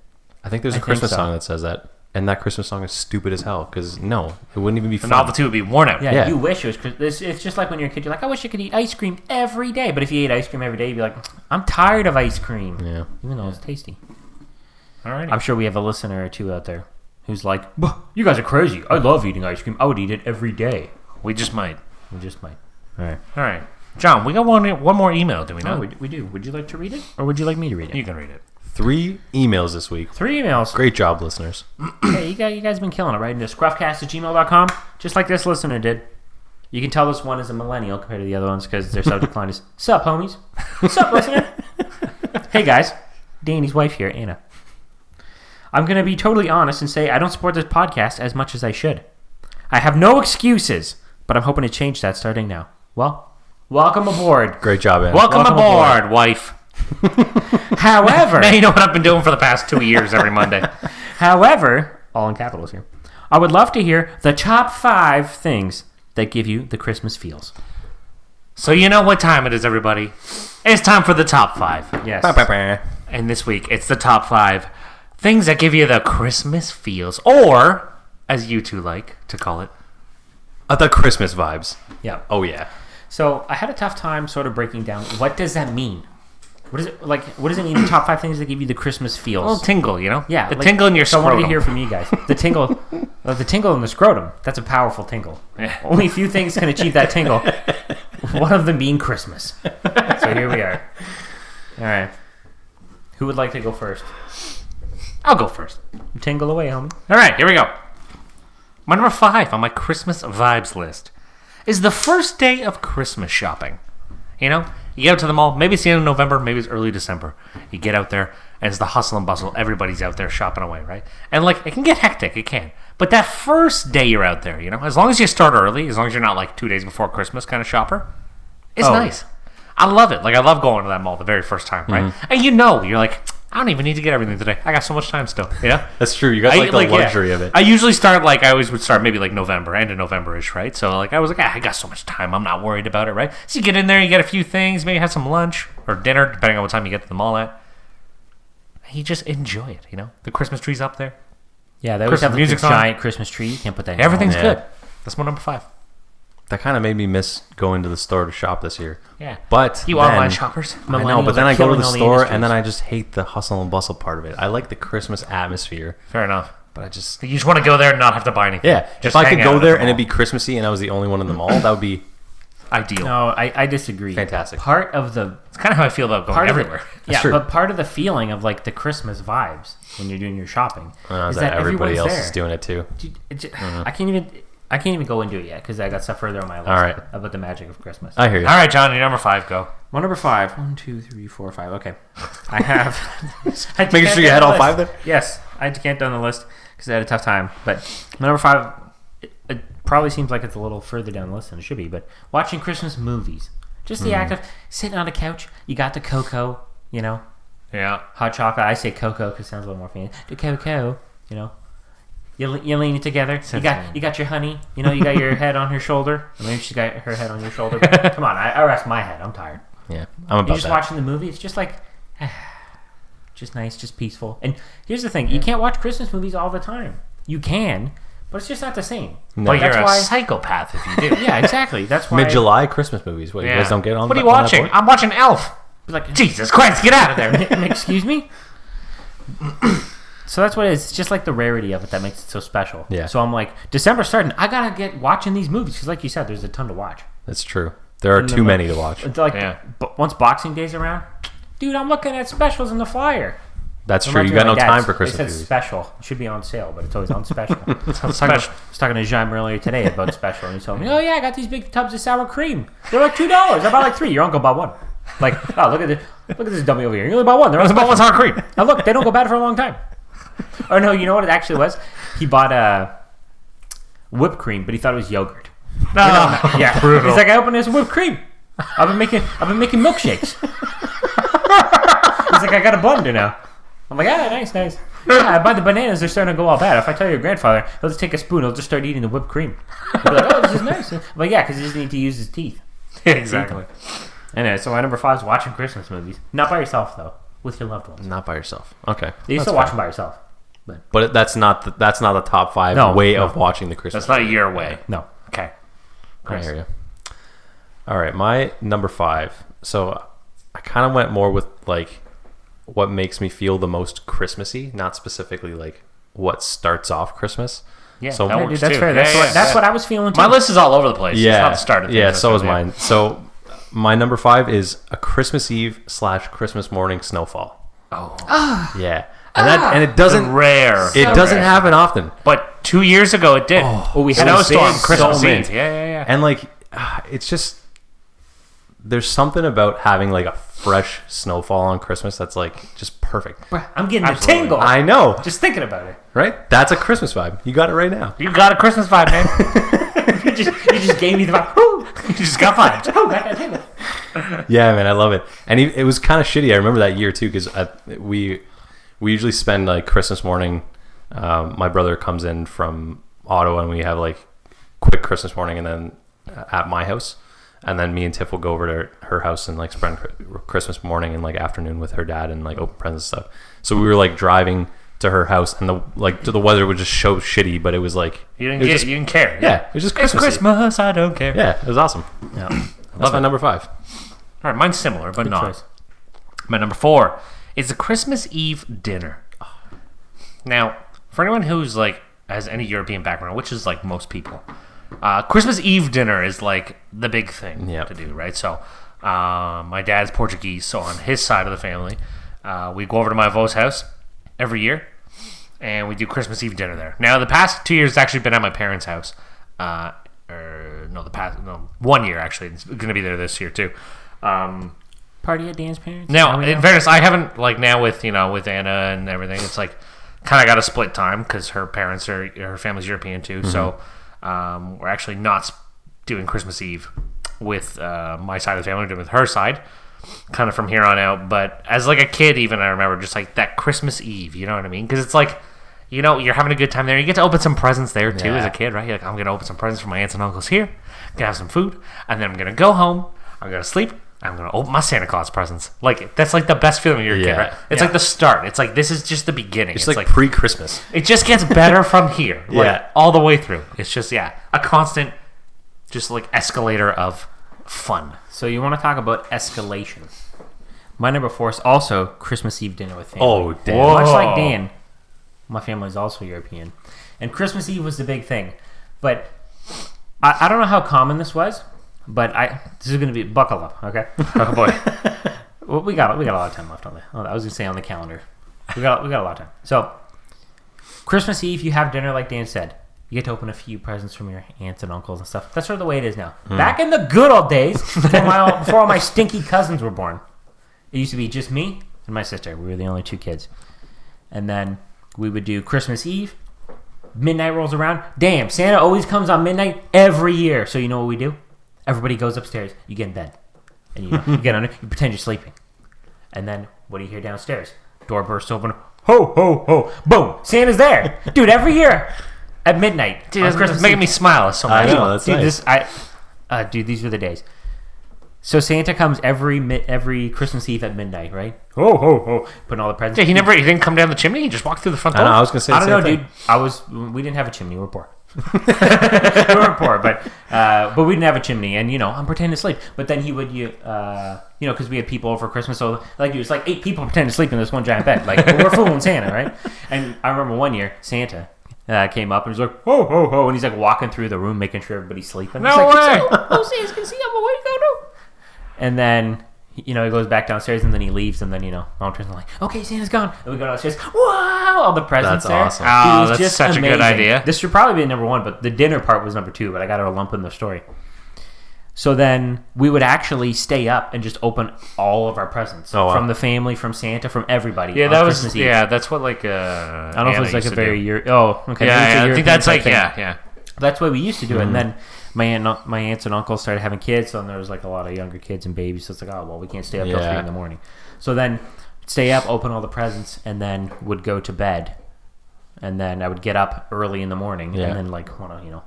I think there's a I think Christmas so. song that says that. And that Christmas song is stupid as hell because no, it wouldn't even be The fun. novelty would be worn out. Yeah, Yeah. you wish it was Christmas. It's just like when you're a kid, you're like, I wish I could eat ice cream every day. But if you ate ice cream every day, you'd be like, I'm tired of ice cream. Yeah. Even though it's tasty. All right. I'm sure we have a listener or two out there who's like, you guys are crazy. I love eating ice cream. I would eat it every day. We just might. We just might. All right. All right. John, we got one more email, do we No, not? we do. Would you like to read it? Or would you like me to read it? You can read it. 3 emails this week. 3 emails. Great job, listeners. Hey, you guys been killing it, right? Into scruffcast@gmail.com, just like this listener did. You can tell this one is a millennial compared to the other ones because their subject line is, sup, homies? Sup, listener? Hey, guys. Danny's wife here, Anna. I'm going to be totally honest and say I don't support this podcast as much as I should. I have no excuses, but I'm hoping to change that starting now. Well, welcome aboard. Great job, Ann. Welcome, Welcome aboard, wife. However... Now you know what I've been doing for the past 2 years every Monday. However, all in capitals here, I would love to hear the top 5 things that give you the Christmas feels. So you know what time it is, everybody. It's time for the top 5. Yes. And this week, it's the top 5 things that give you the Christmas feels. Or, as you two like to call it, The Christmas vibes. Yeah. Oh, yeah. So I had a tough time sort of breaking down what does that mean? What is it like? What does it mean? The top 5 things that give you the Christmas a feels. little tingle, you know? Yeah, The like- tingle in your So I wanted scrotum. to hear from you guys. The tingle in the scrotum. That's a powerful tingle. Yeah. Only a few things can achieve that tingle. One of them being Christmas. So here we are. All right. Who would like to go first? I'll go first. Tingle away, homie. All right, here we go. My number 5 on my Christmas vibes list is the first day of Christmas shopping. You know, you get out to the mall. Maybe it's the end of November. Maybe it's early December. You get out there, and it's the hustle and bustle. Everybody's out there shopping away, right? And, like, it can get hectic. It can. But that first day you're out there, you know, as long as you start early, as long as you're not, like, 2 days before Christmas kind of shopper, it's Oh. nice. I love it. Like, I love going to that mall the very first time, right? And you know, you're like, I don't even need to get everything today. I got so much time still, you know? That's true. You got the yeah. luxury of it. I usually start I always would start maybe like November, end of November-ish, right? So I was like, I got so much time, I'm not worried about it, right? So you get in there, you get a few things, maybe have some lunch or dinner, depending on what time you get to the mall at. And you just enjoy it, you know? The Christmas tree's up there. Yeah, they always Christmas have like music's a on. giant Christmas tree. You can't put that in Everything's your home. good. That's my number 5. That kind of made me miss going to the store to shop this year. Yeah. But You then- online shoppers? I know, Millennials but then are I go to killing the all the store industries. and then I just hate the hustle and bustle part of it. I like the Christmas atmosphere, Fair enough. but I just You just want to go there and not have to buy anything. yeah. Just If I hang could out go at there the and it'd be mall. Christmassy and I was the only one in the mall, that would be Ideal. No, I disagree. Fantastic. Part of the It's kind of how I feel about going part everywhere. Of the, yeah, true. but part of the feeling of like the Christmas vibes when you're doing your shopping is that everybody everyone's else there. is doing it too. Dude, I can't even. I can't even go into it yet because I got stuff further on my list All right. about the magic of Christmas. I hear you. All right, John, your number 5, go. My number 5. 1, 2, 3, 4, 5. Okay. I have... Making sure you had all 5 there? Yes. I had to count down the list because I had a tough time. But my number 5, it probably seems like it's a little further down the list than it should be, but watching Christmas movies. Just the act of sitting on a couch. You got the cocoa, you know. Yeah. Hot chocolate. I say cocoa because it sounds a little more fancy. The cocoa, you know. You lean it together. You got your honey. You know, you got your head on her shoulder. I mean, she's got her head on your shoulder. But come on, I rest my head. I'm tired. Yeah, I'm about You're just that. watching the movie. It's just like, just nice, just peaceful. And here's the thing: you can't watch Christmas movies all the time. You can, but it's just not the same. No. But you're That's a why- psychopath if you do. Yeah, exactly. That's why. Mid-July Christmas movies. What, you guys don't get on? What are you on that watching? board? I'm watching Elf. Like, Jesus Christ, get out of there. excuse me. So that's what it is. It's just like the rarity of it that makes it so special. Yeah. So I'm like, December starting, I gotta get watching these movies because, like you said, there's a ton to watch. That's true. There are And too then, many to watch. It's like, Yeah. once Boxing Day's around, dude, I'm looking at specials in the flyer. That's true. Reminds You me got of no my time dad's. for It Christmas says movies. special. It should be on sale, but it's always on special. I was Special. talking to Jaime earlier today about special, and he told me, "Oh yeah, I got these big tubs of sour cream. They're like $2. I bought like 3. Your uncle bought 1. Like, oh, look at this dummy over here. You only bought 1. They're on About what's special. on cream? Now look, they don't go bad for a long time." Or no, you know what it actually was? He bought whipped cream, but he thought it was yogurt. No. Yeah, Brutal. he's like, I opened this whipped cream. I've been making milkshakes. He's like, I got a blender now. I'm like, ah, nice. Yeah, I buy the bananas. They're starting to go all bad. If I tell your grandfather, he'll just take a spoon. He'll just start eating the whipped cream. He'll be like, oh, this is nice. I'm like, yeah, because he doesn't need to use his teeth. Exactly. Anyway, so my number 5 is watching Christmas movies. Not by yourself, though. With your loved ones. Not by yourself. Okay. You That's still fair. watch them by yourself. But that's not the top 5 No, way no. of watching the Christmas. That's not your way. No. Okay. I hear you. All right, my number 5. So I kind of went more with like what makes me feel the most Christmassy, not specifically like what starts off Christmas. Yeah, So that Yeah, works dude, that's too. fair. Yeah, That's what I was feeling, too. My list is all over the place. It's Yeah, not the start of things. yeah. That's So what is I mean. mine. So my number 5 is a Christmas Eve / Christmas morning snowfall. Oh. Yeah, and it doesn't Rare. it doesn't happen often. But 2 years ago it did. Oh, we had a Snowstorm, big Christmas storm. Eve. Yeah. And like, it's just there's something about having like a fresh snowfall on Christmas that's like just perfect. I'm getting the Absolutely. tingle. I know, Just thinking about it. right? That's a Christmas vibe. You got it right now. You got a Christmas vibe, man. You just gave me the vibe. Woo! You just got vibes. Oh, got that tingle. Yeah, man, I love it. And it was kind of shitty. I remember that year too because we usually spend like Christmas morning. My brother comes in from Ottawa and we have like quick Christmas morning, and then at my house. And then me and Tiff will go over to her house and like spend Christmas morning and like afternoon with her dad and like open presents and stuff. So we were like driving to her house, and the weather was just so shitty, but it was like You it didn't was you didn't care. yeah, it was just It's Christmas. Christmas, I don't care. Yeah, it was awesome. Yeah. That's my number 5. All right, mine's similar, but Good not. choice. My number 4 is the Christmas Eve dinner. Now, for anyone who's like has any European background, which is like most people, Christmas Eve dinner is like the big thing Yep. to do, right? So, my dad's Portuguese, so on his side of the family, we go over to my avó's house every year, and we do Christmas Eve dinner there. Now, the past 2 years, it's actually been at my parents' house. 1 year actually. It's going to be there this year too. Party at Dan's parents? Now, Are we in fairness, I haven't like now with with Anna and everything. It's like kind of got a split time because her family's European too. So we're actually not doing Christmas Eve with my side of the family. We're doing it with her side, kind of from here on out. But as like a kid, even I remember just like that Christmas Eve. You know what I mean? Because it's like you're having a good time there. You get to open some presents there too as a kid, right? You're like, I'm gonna open some presents for my aunts and uncles here. Gonna have some food, and then I'm gonna go home. I'm gonna sleep. I'm gonna open my Santa Claus presents. Like that's like the best feeling when you're a kid, Yeah. right? It's like the start. It's like this is just the beginning. It's like pre-Christmas. it just gets better from here, like, Yeah. all the way through. It's just a constant, just like escalator of fun. So you want to talk about escalation. My number 4 is also Christmas Eve dinner with family. Oh, damn. Whoa. Much like Dan, my family is also European. And Christmas Eve was the big thing. But I don't know how common this was, but this is going to be, buckle up, okay? Oh boy. Well, we got a lot of time left on the. I was going to say on the calendar. We got a lot of time. So, Christmas Eve, you have dinner like Dan said. You get to open a few presents from your aunts and uncles and stuff. That's sort of the way it is now. Back in the good old days, before all my stinky cousins were born, it used to be just me and my sister. We were the only 2 kids. And then we would do Christmas Eve. Midnight rolls around. Damn, Santa always comes on midnight every year. So you know what we do? Everybody goes upstairs. You get in bed. And you get on it. You pretend you're sleeping. And then what do you hear downstairs? Door bursts open. Ho, ho, ho. Boom. Santa's there. Dude, every year at midnight. Dude, that's making me smile so much. I know, that's nice. Dude, these were the days. So Santa comes every Christmas Eve at midnight, right? Ho, ho, ho. Putting all the presents. Yeah, he didn't come down the chimney. He just walked through the front door. I was going to say the I don't know, same dude. We didn't have a chimney. We were poor. We were poor, but we didn't have a chimney, and I'm pretending to sleep. But then he would, because we had people over Christmas, so like it was like 8 people pretending to sleep in this one giant bed. Like we're fooling Santa, right? And I remember one year Santa came up and was like, ho, ho, ho, and he's like walking through the room, making sure everybody's sleeping. No he's like, way! Oh, Santa's gonna see him, but where'd he go to? And then he goes back downstairs, and then he leaves, and then Mom turns and like, okay, Santa's gone, and we go downstairs. Wow, all the presents That's there. awesome. Oh, Dude, that's just such a good amazing. idea. This should probably be number 1, but the dinner part was number 2. But I got a lump in the story. So then we would actually stay up and just open all of our presents from the family, from Santa, from everybody. Yeah, on Christmas Eve. that's what like. I don't know if it was like a very year. Oh, okay. Yeah, I think that's like thing. yeah. That's the way we used to do it. And then my aunts and uncles started having kids, so then there was like a lot of younger kids and babies. So it's like, oh well, we can't stay up till 3 in the morning. So then stay up, open all the presents, and then would go to bed. And then I would get up early in the morning and then like want to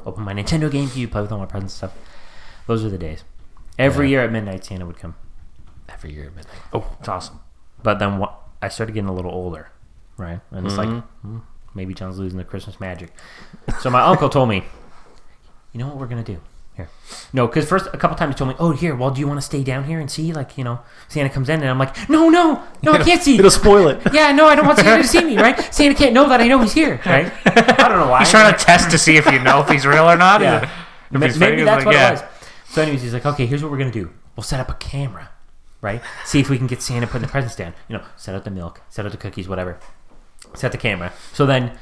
open my Nintendo GameCube, play with all my presents and stuff. Those were the days. Every year at midnight, Santa would come. Every year at midnight. Oh, it's awesome. But then I started getting a little older, right? And it's like, maybe John's losing the Christmas magic. So my uncle told me, you know what we're going to do? Here. No, because first a couple times he told me, oh, here, well, do you want to stay down here and see? Like, Santa comes in. And I'm like, no, I can't see. It'll spoil it. Yeah, no, I don't want Santa to see me, right? Santa can't know that I know he's here, right? I don't know why. He's trying to test to see if you know if he's real or not. Yeah. If he's Maybe fake, that's like, what it was. So anyways, he's like, okay, here's what we're going to do. We'll set up a camera, right? See if we can get Santa putting the presents down. Set out the milk, set out the cookies, whatever. Set the camera. So then,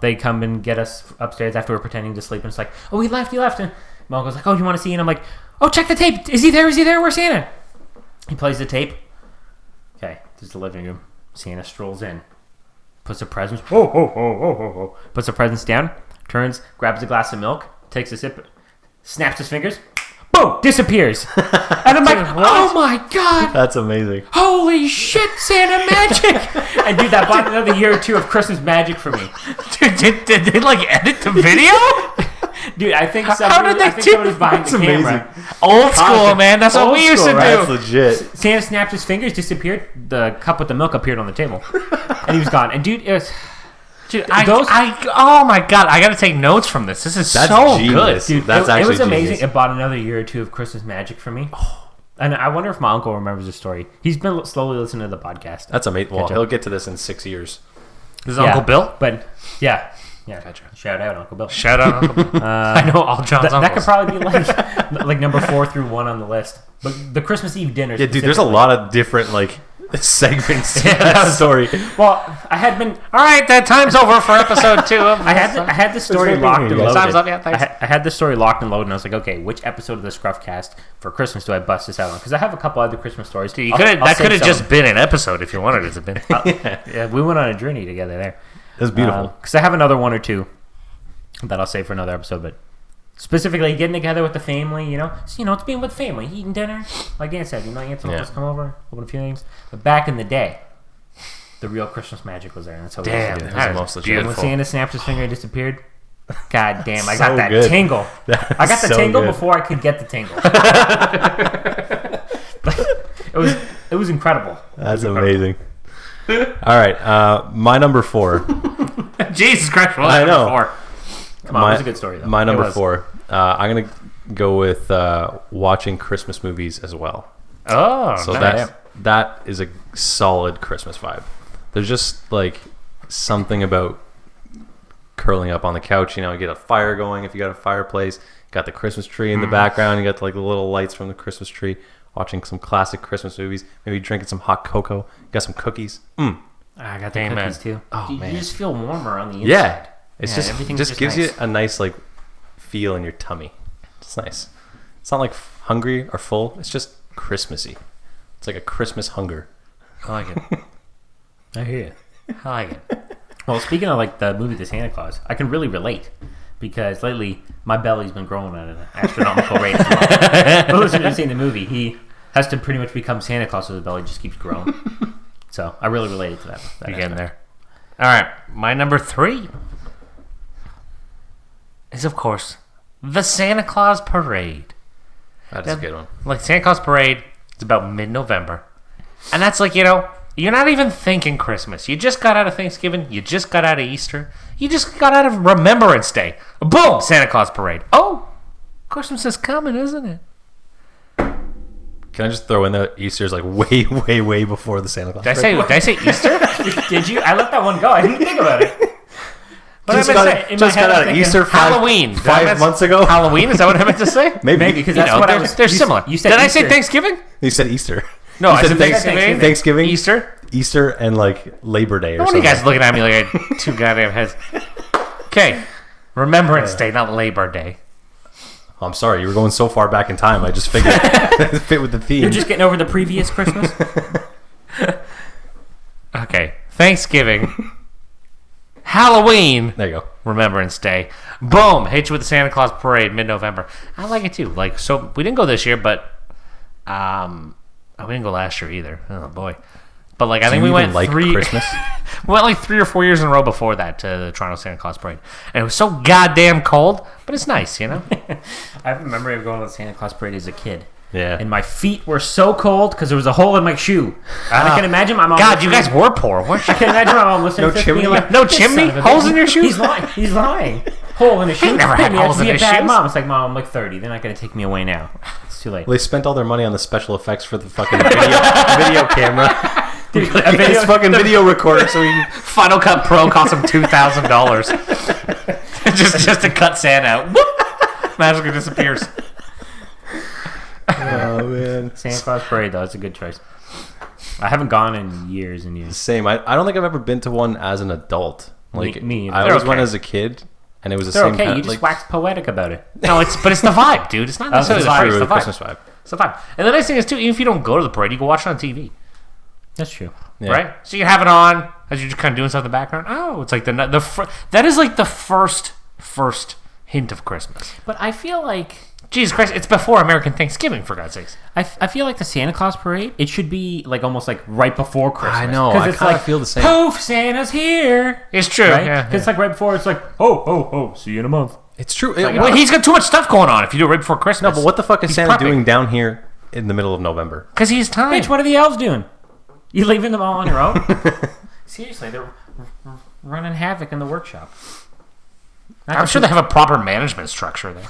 they come and get us upstairs after we're pretending to sleep. And it's like, oh, he left. And my uncle's like, oh, do you want to see? And I'm like, oh, check the tape. Is he there? Where's Santa? He plays the tape. Okay, this is the living room. Santa strolls in. Puts the presents. Puts the presents down. Turns, grabs a glass of milk. Takes a sip. Snaps his fingers. Boom! Disappears. And I'm like, oh my god! That's amazing. Holy shit, Santa magic! And dude, that bought another year or 2 of Christmas magic for me. Dude, did they like edit the video? Dude, I think somebody's behind the camera. Old school, man. That's what Old we used to school, do. That's legit. Santa snapped his fingers, disappeared. The cup with the milk appeared on the table, and he was gone. And dude, it was. Dude, oh my god, I gotta take notes from this. This is so genius. good. Dude, That's it actually was amazing. genius. It bought another year or 2 of Christmas magic for me. And I wonder if my uncle remembers the story. He's been slowly listening to the podcast. That's amazing. Well, he'll get to this in 6 years. This is Uncle Bill? But yeah. Gotcha. Shout out Uncle Bill. Shout out Uncle Bill. I know all John's uncles. That could probably be like number 4 through 1 on the list. But the Christmas Eve dinner. Yeah, dude, there's a lot of different segments to that that was- story. Well, I had been. All right, that time's over for episode 2 of I had the story locked and loaded. Time's up, yeah, thanks. I had the story locked and loaded, and I was like, okay, which episode of the ScruffCast for Christmas do I bust this out on? Because I have a couple other Christmas stories. Dude, that could have just been an episode if you wanted it to be. Yeah, we went on a journey together there. It was beautiful. Because I have another 1 or 2 that I'll save for another episode, but specifically getting together with the family, it's being with family, eating dinner. Like Dan said, aunts and uncles come over, open a few things. But back in the day, the real Christmas magic was there, and that's how we used to do it. That most is legit. When beautiful. Santa snapped his finger and disappeared, god damn, I So got that good. tingle. I got the so tingle good. before I could get the tingle. It was incredible. That's amazing. All right, my number 4. Jesus Christ, what was I number know. 4? Come on, it was a good story though. My It number was. 4. I'm gonna go with watching Christmas movies as well. Oh, So nice. that is a solid Christmas vibe. There's just like something about curling up on the couch. You get a fire going if you got a fireplace. Got the Christmas tree in the background. You got like the little lights from the Christmas tree. Watching some classic Christmas movies. Maybe drinking some hot cocoa. Got some cookies. I got the Amen. cookies too. Oh, you man. just feel warmer on the inside. Yeah. It's everything's just gives nice. you a nice like feel in your tummy. It's nice. It's not like hungry or full. It's just Christmassy. It's like a Christmas hunger. I like it. I hear you. I like it. Well, speaking of like the movie The Santa Claus, I can really relate because lately my belly's been growing at an astronomical rate as well. For listeners who've seen the movie, he has to pretty much become Santa Claus so his belly just keeps growing. So I really related to that. You're getting there. All right, my number 3 is, of course, the Santa Claus Parade. That's a good one. Like, Santa Claus Parade, it's about mid-November. And that's like, you're not even thinking Christmas. You just got out of Thanksgiving. You just got out of Easter. You just got out of Remembrance Day. Boom! Santa Claus Parade. Oh! Christmas is coming, isn't it? Can I just throw in that Easter's like way, way, way before the Santa Claus? Did I say Easter? Did you? I let that one go. I didn't think about it. What Just did I meant to say? just got out of Easter Halloween. 5 months ago. Halloween? Is that what I meant to say? Maybe because that's what I was. They're similar. You said Did I Easter. say Thanksgiving? You said Easter. No, You I said Thanksgiving. Thanksgiving, Easter. and like Labor Day or What are something. you guys looking at me like I had 2 goddamn heads? Okay. Remembrance Day, not Labor Day. Oh, I'm sorry, you were going so far back in time. I just figured it fit with the theme. You're just getting over the previous Christmas. Okay. Thanksgiving. Halloween. There you go. Remembrance Day. Boom. Hit you with the Santa Claus Parade mid-November. I like it too. Like, so we didn't go this year, but we didn't go last year either. Oh boy. But like, I think we went like 3 Christmas. we went like 3 or 4 years in a row before that to the Toronto Santa Claus Parade, and it was so goddamn cold, but it's nice, you know. I have a memory of going to the Santa Claus Parade as a kid. Yeah. And my feet were so cold because there was a hole in my shoe. I can imagine my mom. God, you guys were poor, weren't you? I can imagine my mom listening No to this chimney? being like, No "This chimney? son of a Holes bitch." in your shoes? He's lying. He's lying. Hole in his shoe. never had You have holes to in be a his bad shoes. mom. It's like, Mom, I'm like 30. They're not going to take me away now. It's too late. Well, they spent all their money on the special effects for the fucking video camera. Dude, His fucking video recorder, so he Final Cut Pro cost him $2,000 just to cut Santa out. Whoop! Magically disappears. Oh man. Santa Claus Parade, though, it's a good choice. I haven't gone in years and years. Same. I don't think I've ever been to one as an adult. Like Me either. I They're always went okay. as a kid, and it was the They're same okay. kind You of just like wax poetic about it. No, it's the vibe, dude. It's not necessarily the vibe. parade. It's true, the the vibe. Christmas vibe. It's the vibe. And the nice thing is too, even if you don't go to the parade, you can watch it on TV, That's true. Yeah. right? So you have it on as you're just kind of doing stuff in the background. Oh, it's like that is like the first hint of Christmas. But I feel like Jesus Christ, it's before American Thanksgiving, for God's sakes. I feel like the Santa Claus Parade, it should be like almost like right before Christmas. I know, 'Cause I it's kinda like, feel the same. Poof, Santa's here. It's true. Right? Yeah, Because it's like right before, it's like, ho, ho, ho, see you in a month. It's true. Well, he's got too much stuff going on if you do it right before Christmas. No, but what the fuck is He's Santa prepping. doing down here in the middle of November? Because he has time. Bitch, what are the elves doing? You leaving them all on your own? Seriously, they're running havoc in the workshop. I'm sure they have a proper management structure there.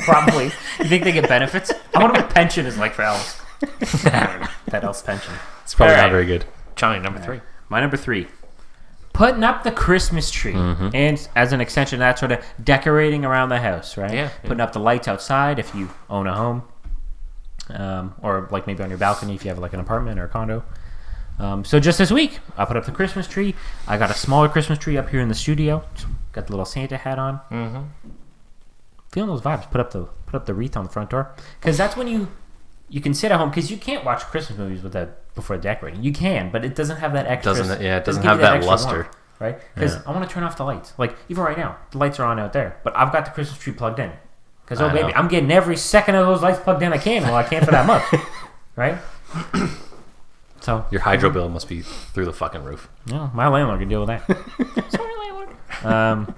Probably. You think they get benefits? I wonder what pension is like for elves. That elf's pension. It's probably All right. not very good. Johnny, number 3. My number 3. Putting up the Christmas tree. And as an extension of that, sort of decorating around the house, right? Yeah. Putting up the lights outside if you own a home. Or like maybe on your balcony if you have like an apartment or a condo. So just this week, I put up the Christmas tree. I got a smaller Christmas tree up here in the studio. Got the little Santa hat on. Mm-hmm. Feeling those vibes. Put up the wreath on the front door because that's when you can sit at home because you can't watch Christmas movies before decorating. You can, but it doesn't have that extra. It doesn't give have you that extra luster. warmth, right? Because I want to turn off the lights. Like even right now, the lights are on out there, but I've got the Christmas tree plugged in. Because I baby, know. I'm getting every second of those lights plugged in I can. Well, I can't for that month, right? So Your hydro bill must be through the fucking roof. no, my landlord can deal with that. Sorry, landlord.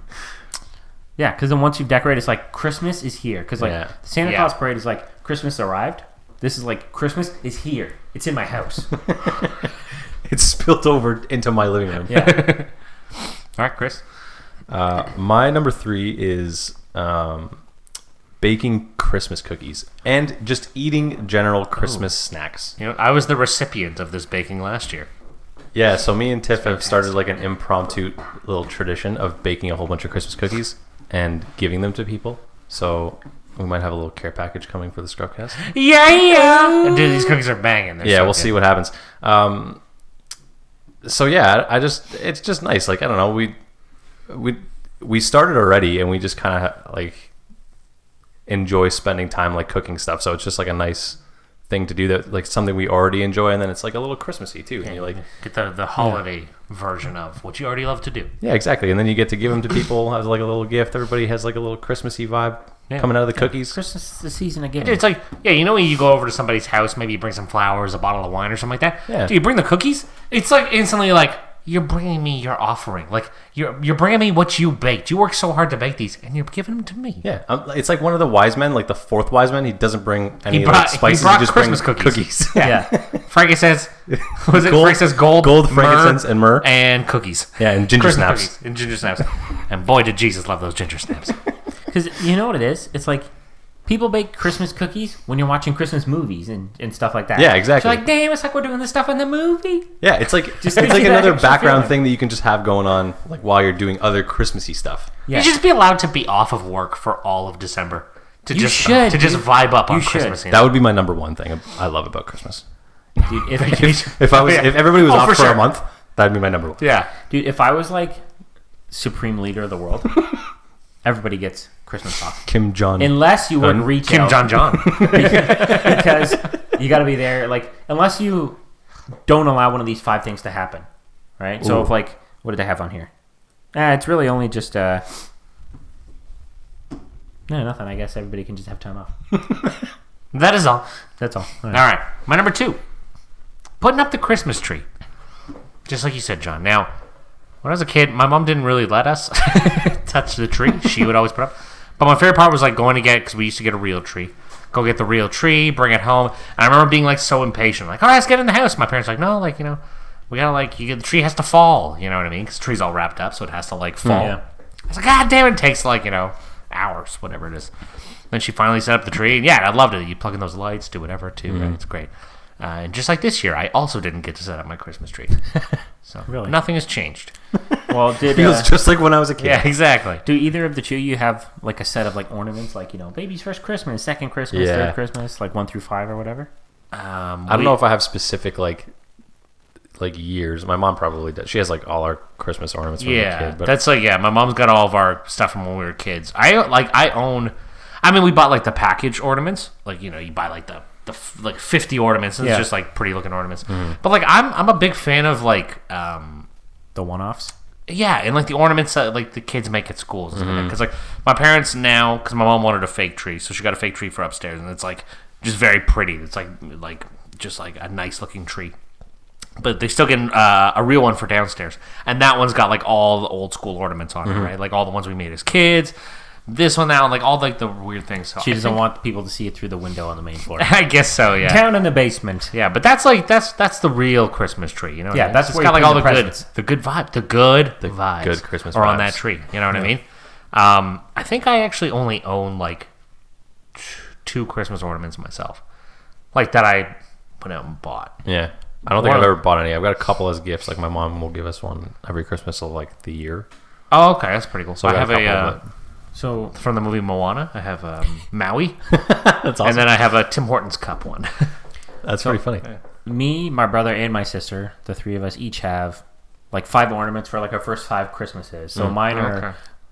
Yeah, because then once you've decorated, it's like Christmas is here. Because like Yeah. the Santa Yeah. Claus parade is like Christmas arrived. This is like Christmas is here. It's in my house. It's spilled over into my living room. Yeah. All right, Chris. My number 3 is baking Christmas cookies and just eating general Christmas snacks. You know, I was the recipient of this baking last year. Yeah, so me and Tiff have started like an impromptu little tradition of baking a whole bunch of Christmas cookies and giving them to people. So we might have a little care package coming for the ScruffCast. Yeah. Dude, these cookies are banging. They're Yeah, so we'll good. see what happens. So yeah, it's just nice. Like I don't know, we started already, and we just kind of like enjoy spending time like cooking stuff. So it's just like a nice thing to do, that like something we already enjoy, and then it's like a little Christmassy too. And you like get the holiday version of what you already love to do. Yeah, exactly. And then you get to give them to people as like a little gift. Everybody has like a little Christmassy vibe coming out of the cookies. Christmas is the season of giving. It's like, you know when you go over to somebody's house, maybe you bring some flowers, a bottle of wine or something like that? Yeah. Do you bring the cookies? It's like instantly like, you're bringing me your offering. Like, you're bringing me what you baked. You worked so hard to bake these, and you're giving them to me. Yeah, it's like one of the wise men, like the fourth wise man. He doesn't bring any spices. He brought just Christmas brings cookies. Yeah. Frankincense. Was it Gold- Frankincense, gold, frankincense, and myrrh. and cookies. Yeah, and ginger Christmas snaps. cookies and ginger snaps. And boy, did Jesus love those ginger snaps. Because you know what it is? It's like people bake Christmas cookies when you're watching Christmas movies and stuff like that. Yeah, exactly. So like, damn, it's like we're doing this stuff in the movie. Yeah, it's like Just it's gives like you that another extra background feeling. thing that you can just have going on, like while you're doing other Christmassy stuff. Yeah. You should just be allowed to be off of work for all of December. To You just should, to just dude. vibe up on You should. Christmas. That would be my number one thing I love about Christmas. Dude, if If everybody was off for for sure. a month, that'd be my number one. Yeah. Dude, if I was like supreme leader of the world, everybody gets Christmas off. Kim Jong. Unless you work Un. retail. Kim John. Because you got to be there. Like, unless you don't allow one of these 5 things to happen. Right? So Ooh. if like, what did they have on here? It's really only just, no, nothing. I guess everybody can just have time off. That is all. That's all. All right. My number 2. Putting up the Christmas tree. Just like you said, John. Now, when I was a kid, my mom didn't really let us touch the tree. She would always put up. But my favorite part was like going to get, because we used to get a real tree. Go get the real tree, bring it home. And I remember being like so impatient. Like, all right, let's get in the house. My parents were like, no, like, you know, we gotta like, the tree has to fall. You know what I mean? Because the tree's all wrapped up, so it has to like fall. Yeah. I was like, God damn it takes like, you know, hours, whatever it is. Then she finally set up the tree. And yeah, I loved it. You plug in those lights, do whatever too. Right? It's great. And just like this year, I also didn't get to set up my Christmas tree. So Really? nothing has changed. Well, did Feels just like when I was a kid. Yeah, exactly. do either of the two you have like a set of like ornaments, like, you know, baby's first Christmas, second Christmas, Yeah. third Christmas, like 1 through 5 or whatever? I don't know if I have specific like years. My mom probably does. She has like all our Christmas ornaments when we were a Yeah, kid. But that's like, yeah, my mom's got all of our stuff from when we were kids. I own, I mean, we bought like the package ornaments. Like, you know, you buy like the like 50 ornaments, and Yeah. it's just like pretty looking ornaments. But like, I'm a big fan of like, The one-offs? yeah, and like the ornaments that like the kids make at schools, because like my parents now, because my mom wanted a fake tree, so she got a fake tree for upstairs, and it's like just very pretty. It's like just like a nice looking tree, but they still get a real one for downstairs, and that one's got like all the old school ornaments on it, right? Like all the ones we made as kids. This one now, like all like the weird things. So She I doesn't think- want people to see it through the window on the main floor. I guess so. Yeah. Down in the basement. Yeah, but that's like that's the real Christmas tree, you know? what Yeah, I mean? that's it's where got you like all put the the good, presents. the good vibe, the good vibes, good Christmas are on vibes. that tree. You know what I mean? I think I actually only own like 2 Christmas ornaments myself, like that I put out and bought. yeah, I don't think One I've of- ever bought any. I've got a couple as gifts. Like my mom will give us one every Christmas of like the year. Oh, okay, that's pretty cool. So I got have a couple a of So, from the movie Moana. I have Maui, That's awesome. and then I have a Tim Hortons cup one. That's pretty funny. me, my brother, and my sister, the 3 of us, each have like 5 ornaments for like our first 5 Christmases. So mine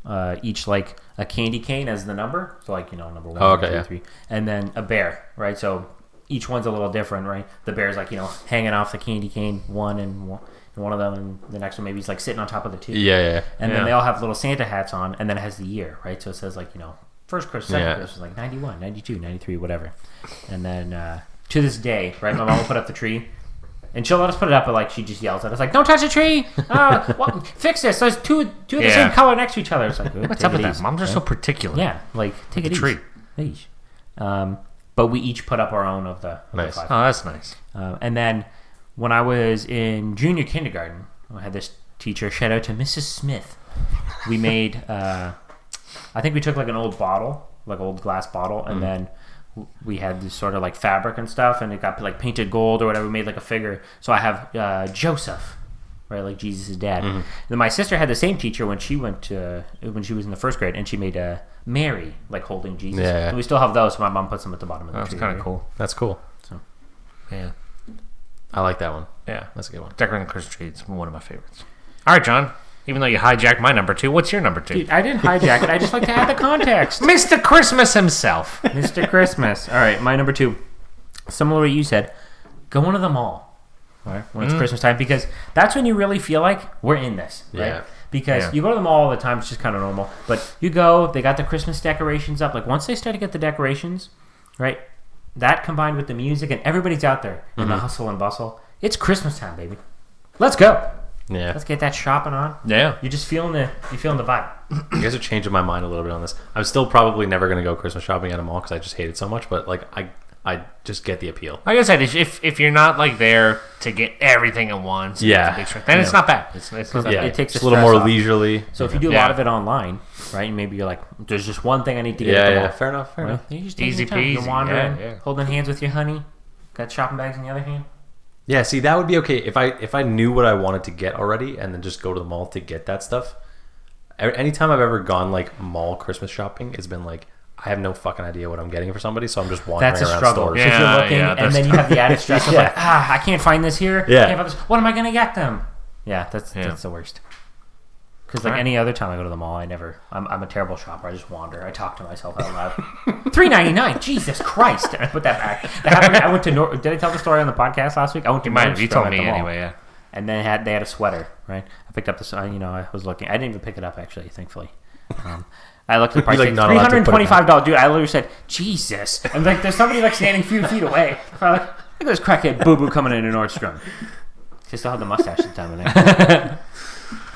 are each like a candy cane as the number. So like, you know, number 1, Oh, okay, 2, yeah. 3. And then a bear, right? So each one's a little different, right? The bear's like, you know, hanging off the candy cane, one of them, and the next one maybe he's like sitting on top of the 2. Yeah. And Yeah. then they all have little Santa hats on, and then it has the year, right? So it says like, you know, first Christmas, second Yeah. Christmas, like 91, 92, 93, whatever. And then to this day, right, my mom will put up the tree, and she'll let us put it up, but like she just yells at us like, "Don't touch the tree! Fix this! There's two of the Yeah. same color next to each other." It's like, What's take up it with that? easy. Moms are so particular. Yeah, like take it The easy. tree. Easy. But we each put up our own of the Nice. 5. Oh, that's nice. And then when I was in junior kindergarten, I had this teacher. Shout out to Mrs. Smith. We made, I think we took like an old bottle, like old glass bottle, and then we had this sort of like fabric and stuff, and it got like painted gold or whatever. We made like a figure. So I have Joseph, right, like Jesus' dad. And then my sister had the same teacher when she went to when she was in the 1st grade, and she made Mary like holding Jesus. Yeah. And we still have those. So my mom puts them at the bottom of the That's tree. kind of right? cool. That's cool. Yeah. I like that one. Yeah. That's a good one. Decorating the Christmas tree is one of my favorites. All right, John. Even though you hijacked my number 2, what's your number 2? Dude, I didn't hijack it. I just like to add the context. Mr. Christmas himself. Mr. Christmas. All right, my number 2. Similar to what you said, going to the mall. All right, when it's Christmas time, because that's when you really feel like we're in this, right? Yeah. Because you go to the mall all the time, it's just kind of normal. But you go, they got the Christmas decorations up. Like once they start to get the decorations, right? That combined with the music and everybody's out there in the hustle and bustle. It's Christmas time, baby. Let's go. Yeah. Let's get that shopping on. Yeah. You're just feeling the vibe. You guys are changing my mind a little bit on this. I'm still probably never going to go Christmas shopping at a mall because I just hate it so much. But like, I just get the appeal. Like I said, if you're not like there to get everything at once, then it's not bad. It's not bad. It takes a little more leisurely. So if you do a lot of it online, right, and maybe you're like, there's just one thing I need to get at the mall. Fair enough. Well, you just take Easy your time. You're peasy. wandering, holding hands with your honey, got shopping bags in the other hand. Yeah, see, that would be okay if I knew what I wanted to get already and then just go to the mall to get that stuff. Anytime I've ever gone like mall Christmas shopping, it's been like I have no fucking idea what I'm getting for somebody, so I'm just wandering That's a around struggle. stores. Because you're looking, and then you have the added stress of like, I can't find this here. Yeah. Can't find this. What am I going to get them? Yeah, that's the worst. Because like any other time I go to the mall, I'm a terrible shopper. I just wander. I talk to myself out loud. $3.99. Jesus Christ! And I put that back. That happened. I went to. Did I tell the story on the podcast last week? I went to. You told me anyway. Yeah. And then they had a sweater, right? I picked up this. I was looking. I didn't even pick it up actually, thankfully. I looked at the price. Like, Like $325. Dude, I literally said, Jesus. And like, there's somebody like standing a few feet away. I'm like, look at this crackhead boo boo coming in Nordstrom. She still had the mustache at the time of day.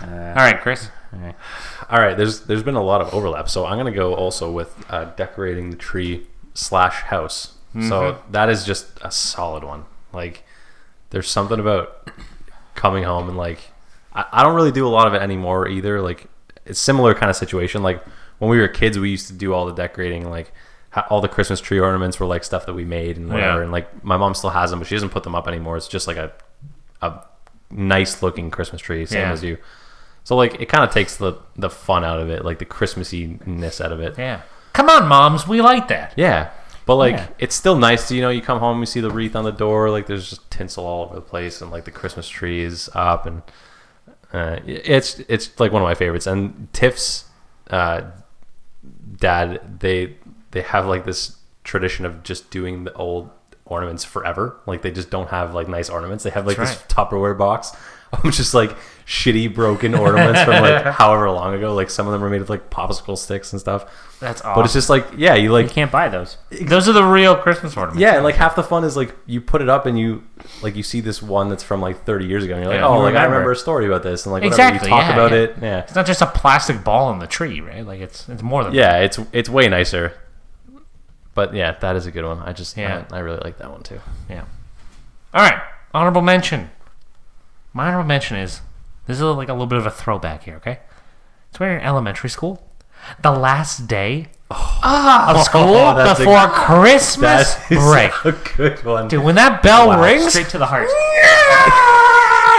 All right, Chris. All right, there's been a lot of overlap, so I'm gonna go also with decorating the tree / house. So that is just a solid one. Like, there's something about coming home and like I don't really do a lot of it anymore either. Like, it's similar kind of situation. Like when we were kids, we used to do all the decorating, like all the Christmas tree ornaments were like stuff that we made and whatever. And like my mom still has them, but she doesn't put them up anymore. It's just like a nice looking Christmas tree, same as you. So like it kind of takes the fun out of it, like the Christmassy-ness out of it. Yeah. Come on, moms, we like that. Yeah. But like it's still nice to, you come home, you see the wreath on the door, like there's just tinsel all over the place, and like the Christmas tree is up, and it's like one of my favorites. And Tiff's dad, they have like this tradition of just doing the old ornaments forever. Like they just don't have like nice ornaments. They have like this Tupperware box of just like shitty broken ornaments from like however long ago. Like some of them are made of like popsicle sticks and stuff. That's awesome. But it's just like, you can't buy those. Those are the real Christmas ornaments. Yeah, and like half the fun is like you put it up and you see this one that's from like 30 years ago and you're like, I remember a story about this, and like whatever you talk about it. Yeah. It's not just a plastic ball on the tree, right? Like it's more than that. It's way nicer. But yeah, that is a good one. I really like that one too. Yeah. All right. Honorable mention. My honorable mention is, this is like a little bit of a throwback here, okay? It's when you're in elementary school. The last day of school before Christmas break. A good one. Dude, when that bell rings, straight to the heart.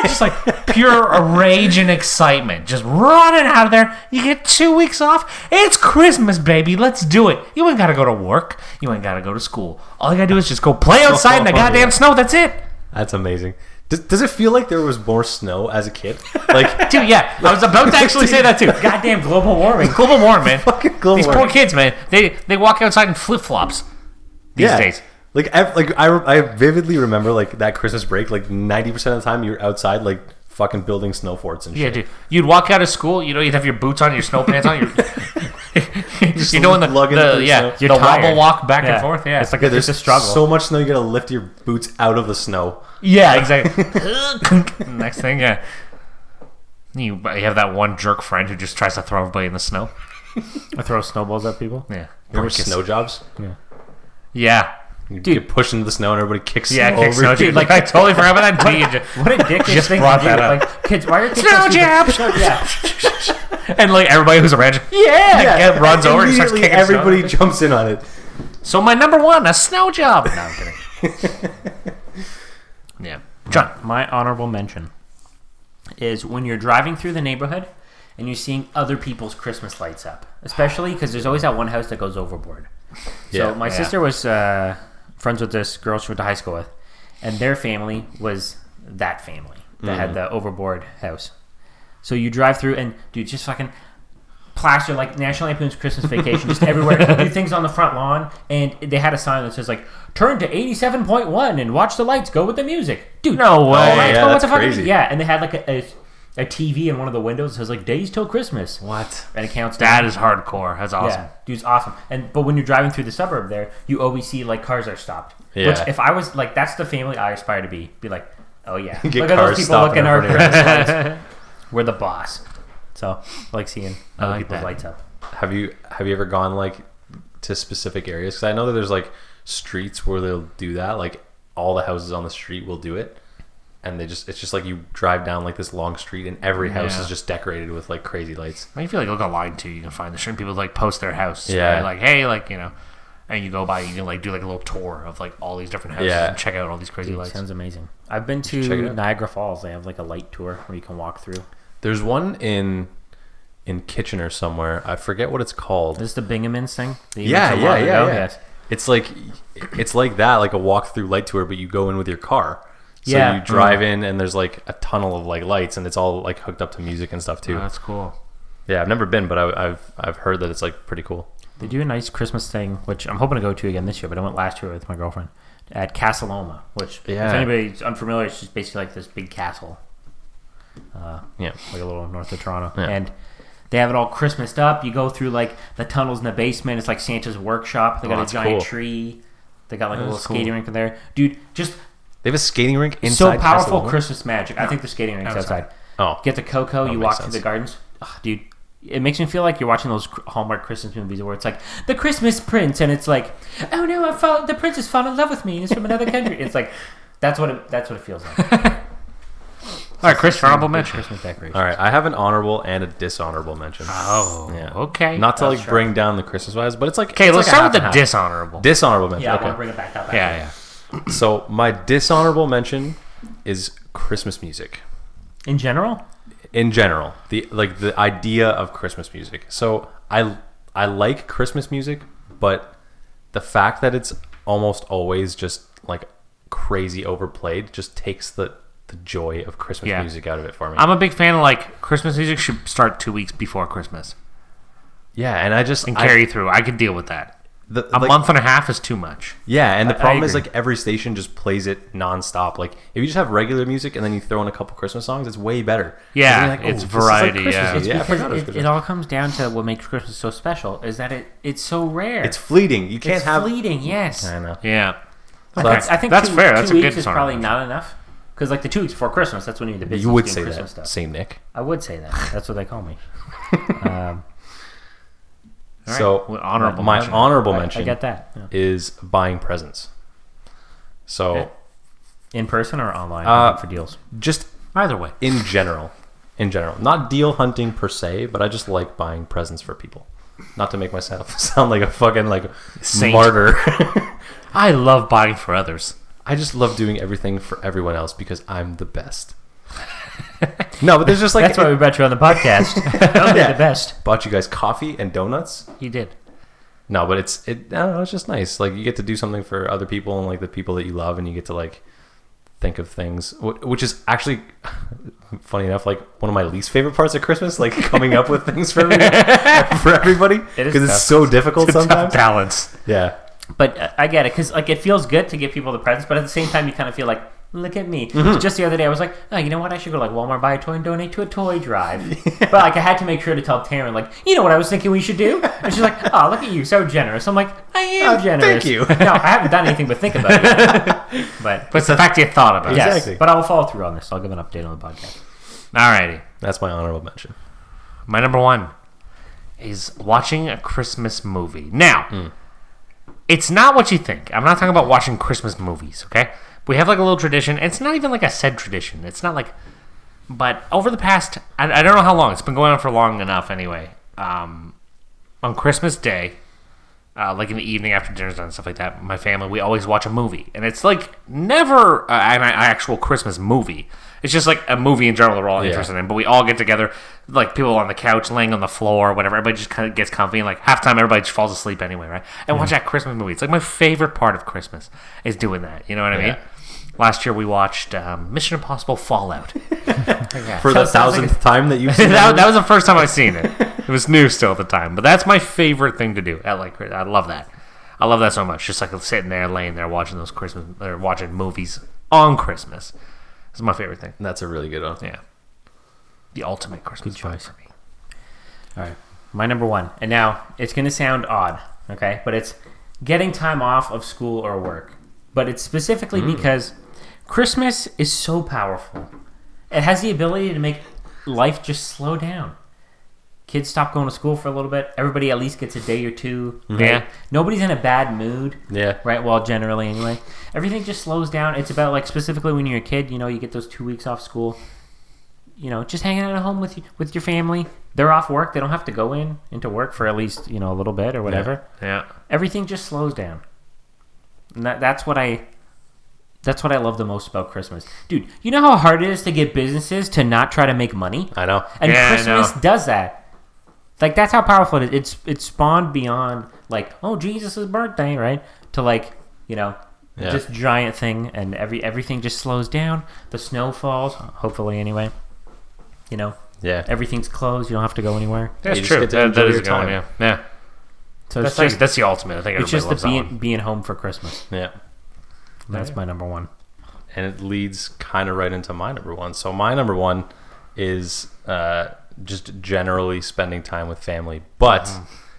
just like pure rage and excitement. Just running out of there. You get 2 weeks off. It's Christmas, baby. Let's do it. You ain't got to go to work. You ain't got to go to school. All you got to do is just go play outside in the goddamn snow. That's it. That's amazing. Does it feel like there was more snow as a kid? Like, dude, yeah. I was about to actually say that too. Goddamn global warming. Global warming, man. Fucking global These poor kids, man. They walk outside in flip-flops these days. Like I vividly remember like that Christmas break. Like 90% of the time you're outside like fucking building snow forts and shit. Yeah, dude. You'd walk out of school. You'd have your boots on, your snow pants on. You're doing the wobble walk back and forth. Yeah, it's like there's a struggle. So much snow, you gotta lift your boots out of the snow. Yeah, exactly. Next thing, you have that one jerk friend who just tries to throw everybody in the snow. I throw snowballs at people. Yeah, remember snow jobs? Yeah. You get pushed into the snow and everybody kicks snow over. Snow, dude. Like I totally forgot about that. What a dick! Just brought that up. Like, kids, why are kids snow jabs? Yeah. And like everybody who's around, runs over and starts kicking. Everybody jumps in on it. So my number one, a snow job. No, I'm kidding. Yeah, John. My honorable mention is when you're driving through the neighborhood and you're seeing other people's Christmas lights up, especially because there's always that one house that goes overboard. So my sister was friends with this girl she went to high school with, and their family was that family that had the overboard house. So you drive through and dude, just fucking plaster like National Lampoon's Christmas Vacation, just everywhere. Do things on the front lawn, and they had a sign that says like, "Turn to 87.1 and watch the lights go with the music." Dude, No way. Yeah, what that's the fuck? crazy. Yeah, and they had like a TV in one of the windows that says like "Days till Christmas." What? And it counts That down. is hardcore. That's awesome. Yeah, dude, it's awesome. But when you're driving through the suburb there, you always see like cars are stopped. Yeah. Which if I was like, that's the family I aspire to be. Be like, oh yeah, Get look at cars those people stopping looking in our front of your Christmas lights. We're the boss. So I like seeing other like people's that. lights up. Have you ever gone like to specific areas? Because I know that there's like streets where they'll do that. Like all the houses on the street will do it, and it's just like you drive down like this long street, and every house Yeah. is just decorated with like crazy lights. I feel like look online too. You can find the certain people like post their house. Yeah. Right? Like hey, like and you go by. You can like do like a little tour of like all these different houses Yeah. and check out all these crazy Dude, lights. sounds amazing. I've been check it to out. Niagara Falls. They have like a light tour where you can walk through. There's one in Kitchener somewhere. I forget what it's called. Is this the Bingamans thing? that you Yeah, mentioned a yeah, while yeah, ago? yeah. Yes. It's like that, like a walk through light tour, but you go in with your car. So Yeah. you drive in, and there's like a tunnel of like lights, and it's all like hooked up to music and stuff too. Oh, that's cool. Yeah, I've never been, but I've heard that it's like pretty cool. They do a nice Christmas thing, which I'm hoping to go to again this year, but I went last year with my girlfriend at Castle Loma, which, Yeah. if anybody's unfamiliar, it's just basically like this big castle. Yeah. Like a little north of Toronto. Yeah. And they have it all Christmased up. You go through like the tunnels in the basement. It's like Santa's workshop. They got a that's giant cool. tree. They got like a little That's cool. skating rink in there. Dude, just They have a skating rink inside. so powerful Castle Loma? Christmas magic. I think the skating rink's outside. outside. Oh, Get the cocoa, you makes walk through sense. the gardens. Oh, dude, it makes me feel like you're watching those Hallmark Christmas movies where it's like the Christmas Prince, and it's like, oh no, the prince has fallen in love with me, and he's from another country. It's like that's what it feels like. All right, Chris, honorable mention. Christmas decoration. all right. I have an honorable and a dishonorable mention. Oh, Yeah. okay. Not to That's like sure. bring down the Christmas vibes, but it's like Okay, it's let's like a start with half the and half. dishonorable. Dishonorable mention. Yeah, I okay. want to bring it back up. Yeah. So my dishonorable mention is Christmas music. In general, In general, the idea of Christmas music. So I like Christmas music, but the fact that it's almost always just like crazy overplayed just takes the joy of Christmas Yeah. music out of it for me. I'm a big fan of like Christmas music should start 2 weeks before Christmas Yeah, and I just and carry through. I could deal with that. A like, month and a half is too much. Yeah, and the I problem is agree. like every station just plays it nonstop. Like if you just have regular music and then you throw in a couple Christmas songs, it's way better. 'Cause Yeah, then you're like, it's this is like variety, Christmas yeah. music. it's Yeah, I because forgot it was it Christmas. all comes down to what makes Christmas so special is that it's so rare. It's fleeting. You can't It's have. fleeting. Yes, I know. Yeah. So that's- I think that's two, fair. 2 That's a weeks good is song. probably not enough. Because like the 2 weeks before Christmas, that's when you're the busiest You would doing say Christmas that, stuff. Saint Nick. I would say that. That's what they call me. All right. So Well, honorable my mention. honorable I mention get that. Yeah. is buying presents. So Okay. In person or online for deals. just Either way. in general, not deal hunting per se, but I just like buying presents for people. Not to make myself sound like a fucking like Saint. martyr. I love buying for others. I just love doing everything for everyone else because I'm the best. No, but there's just like That's why we brought you on the podcast. Only the best. bought you guys coffee and donuts. You did. No, but I don't know, it's just nice. Like you get to do something for other people and like the people that you love, and you get to like think of things, which is actually funny enough, like one of my least favorite parts of Christmas, like coming up with things for everybody It is because it's tough. so difficult sometimes. Balance. Yeah, But I get it because like it feels good to give people the presents, but at the same time you kind of feel like, look at me. Mm-hmm. Just the other day I was like, oh, you know what? I should go like Walmart, buy a toy, and donate to a toy drive. But like I had to make sure to tell Taryn like, you know what I was thinking we should do? And she's like, oh, look at you, so generous. I'm like, I am generous. thank you. No, I haven't done anything but think about it. But But it's the fact you thought about it. yes, Exactly. but I will follow through on this. I'll give an update on the podcast. Alrighty. that's my honorable mention. My number one is watching a Christmas movie. Now, it's not what you think. I'm not talking about watching Christmas movies, okay? We have like a little tradition. It's not even like a said tradition. It's not like... But over the past... I don't know how long. It's been going on for long enough anyway. On Christmas Day, like in the evening after dinner's done and stuff like that, my family, we always watch a movie. And it's like never an actual Christmas movie. It's just like a movie in general that we're all interested in. But we all get together, like people on the couch, laying on the floor, whatever. Everybody just kind of gets comfy. And like half the time, everybody just falls asleep anyway, right? And watch that Christmas movie. It's like my favorite part of Christmas is doing that. You know what I mean? Last year we watched Mission Impossible Fallout. For the thousandth time that you've seen that was the first time I've seen it. It was new still at the time, but that's my favorite thing to do. I love that. I love that so much. Just like sitting there, laying there, watching those Christmas or watching movies on Christmas. It's my favorite thing. That's a really good one. Yeah, the ultimate Christmas vibe for me. All right, my number one, and now it's going to sound odd, okay, but it's getting time off of school or work. But it's specifically because Christmas is so powerful. It has the ability to make life just slow down. Kids stop going to school for a little bit. Everybody at least gets a day or two. Right? Yeah. Nobody's in a bad mood. Yeah. Right? Well, generally anyway. Everything just slows down. It's about, like, specifically when you're a kid, you know, you get those 2 weeks off school. You know, just hanging out at home with your family. They're off work. They don't have to go into work for at least, you know, a little bit or whatever. Yeah. Everything just slows down. And that's what I love the most about Christmas. Dude, you know how hard it is to get businesses to not try to make money? I know. And Yeah, Christmas I know. does that. Like, that's how powerful it is. It's spawned beyond, like, oh, Jesus' birthday, right? To, like, you know, this giant thing, and everything just slows down. The snow falls, hopefully anyway. You know? Yeah. Everything's closed. You don't have to go anywhere. That's You just true. get to That enjoy is your a good one, time. yeah. So That's the ultimate. I think it's everybody just loves that the one. being home for Christmas. Yeah. That's my number one. And it leads kind of right into my number one. So my number one is just generally spending time with family, but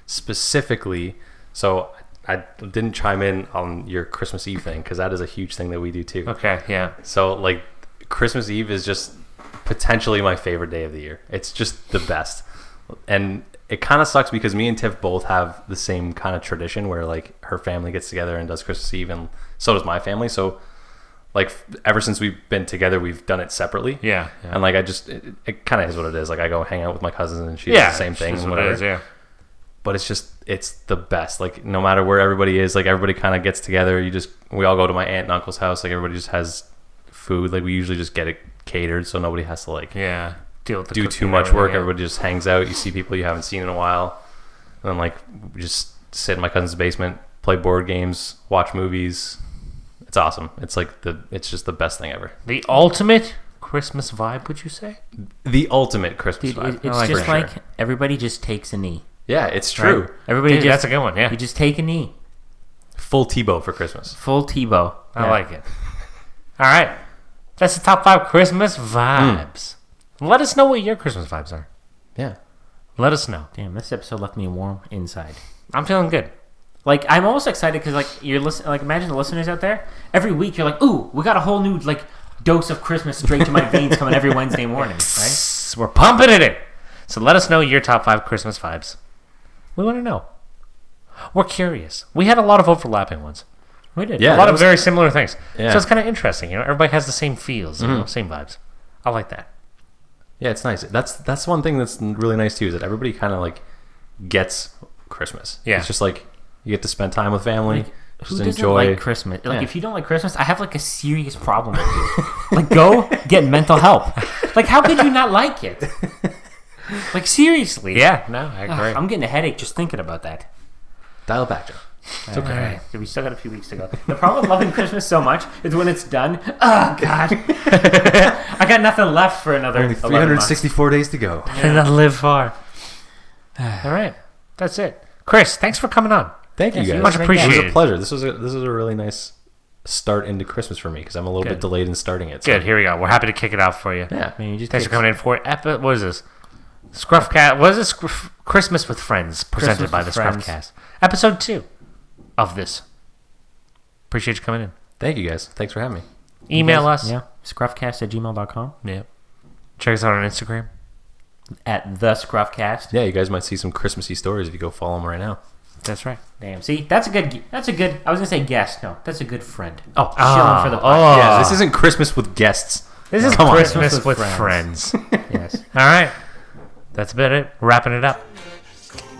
specifically, so I didn't chime in on your Christmas Eve thing because that is a huge thing that we do too. Okay, yeah. So like Christmas Eve is just potentially my favorite day of the year. It's just the best. And it kind of sucks because me and Tiff both have the same kind of tradition where like her family gets together and does Christmas Eve, and so does my family. So like ever since we've been together, we've done it separately. Yeah. And like it kind of is what it is. Like I go hang out with my cousins and she does the same thing and whatever. It is, yeah. But it's the best. Like no matter where everybody is, like everybody kind of gets together. We all go to my aunt and uncle's house. Like everybody just has food. Like we usually just get it catered so nobody has to like Deal with the do cooking too and much work. everything, yeah. Everybody just hangs out. You see people you haven't seen in a while, and then like we just sit in my cousin's basement, play board games, watch movies. It's awesome. It's like it's just the best thing ever. The ultimate Christmas vibe, would you say? The ultimate Christmas Dude, vibe. it's just like everybody just takes a knee. Yeah, it's true. Right? Everybody That's a good one, yeah. You just take a knee. Full Tebow for Christmas. Full Tebow. I like it. All right. That's the top 5 Christmas vibes. Let us know what your Christmas vibes are. Yeah. Let us know. Damn, this episode left me warm inside. I'm feeling good. Like, I'm almost excited because, like, imagine the listeners out there. Every week, you're like, ooh, we got a whole new, like, dose of Christmas straight to my veins coming every Wednesday morning, right? We're pumping it in. So let us know your top 5 Christmas vibes. We want to know. We're curious. We had a lot of overlapping ones. We did. Yeah. A lot of very similar things. Yeah. So it's kind of interesting. You know, everybody has the same feels, you know, same vibes. I like that. Yeah, it's nice. That's one thing that's really nice too, is that everybody kind of like gets Christmas. Yeah. It's just like you get to spend time with family. Who Just doesn't enjoy. like Christmas? Like, Yeah. if you don't like Christmas, I have, like, a serious problem with you. Like, go get mental help. Like, how could you not like it? Like, seriously. Yeah, no, I agree. I'm getting a headache just thinking about that. Dial it back, Joe. It's okay. Right. So we still got a few weeks to go. The problem with loving Christmas so much is when it's done. Oh, God. I got nothing left for another 11 months. days to go. And not live far. All right. That's it. Chris, thanks for coming on. Thank you Yes, guys. you Much were great. appreciated. It was a pleasure. This was a really nice start into Christmas for me because I'm a little Good. bit delayed in starting it. So. Good. Here we go. We're happy to kick it off for you. Yeah. I mean, you just Thanks for take- coming in for what is this? ScruffCast. What is this? Christmas with Friends, presented Christmas by the with Friends. ScruffCast. Episode 2 of this. Appreciate you coming in. Thank you guys. Thanks for having me. Email us. Yeah. Scruffcast@gmail.com. Yeah. Check us out on Instagram. At the Scruffcast. Yeah, you guys might see some Christmassy stories if you go follow them right now. That's right. Damn. See, that's a good. I was gonna say guest. No, that's a good friend. Oh, chilling for the podcast. oh. Yeah, this isn't Christmas with guests. This is Come on. Christmas with friends. Yes. All right. That's about it. We're wrapping it up.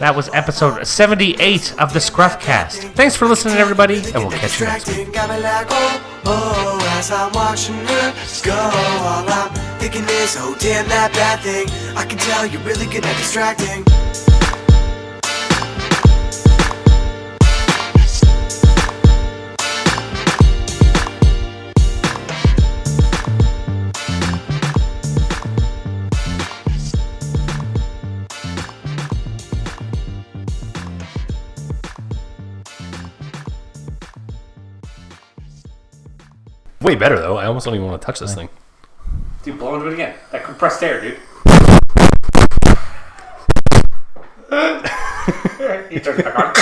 That was episode 78 of the ScruffCast. Thanks for listening, everybody, and we'll catch you next week. Got me like, oh, as I'm watching her go. All I'm thinking is, oh, damn, that bad thing. I can tell you're really good at distracting. Way better though. I almost don't even want to touch this thing. Dude, blow into it again. That compressed air, dude. He turns it back on.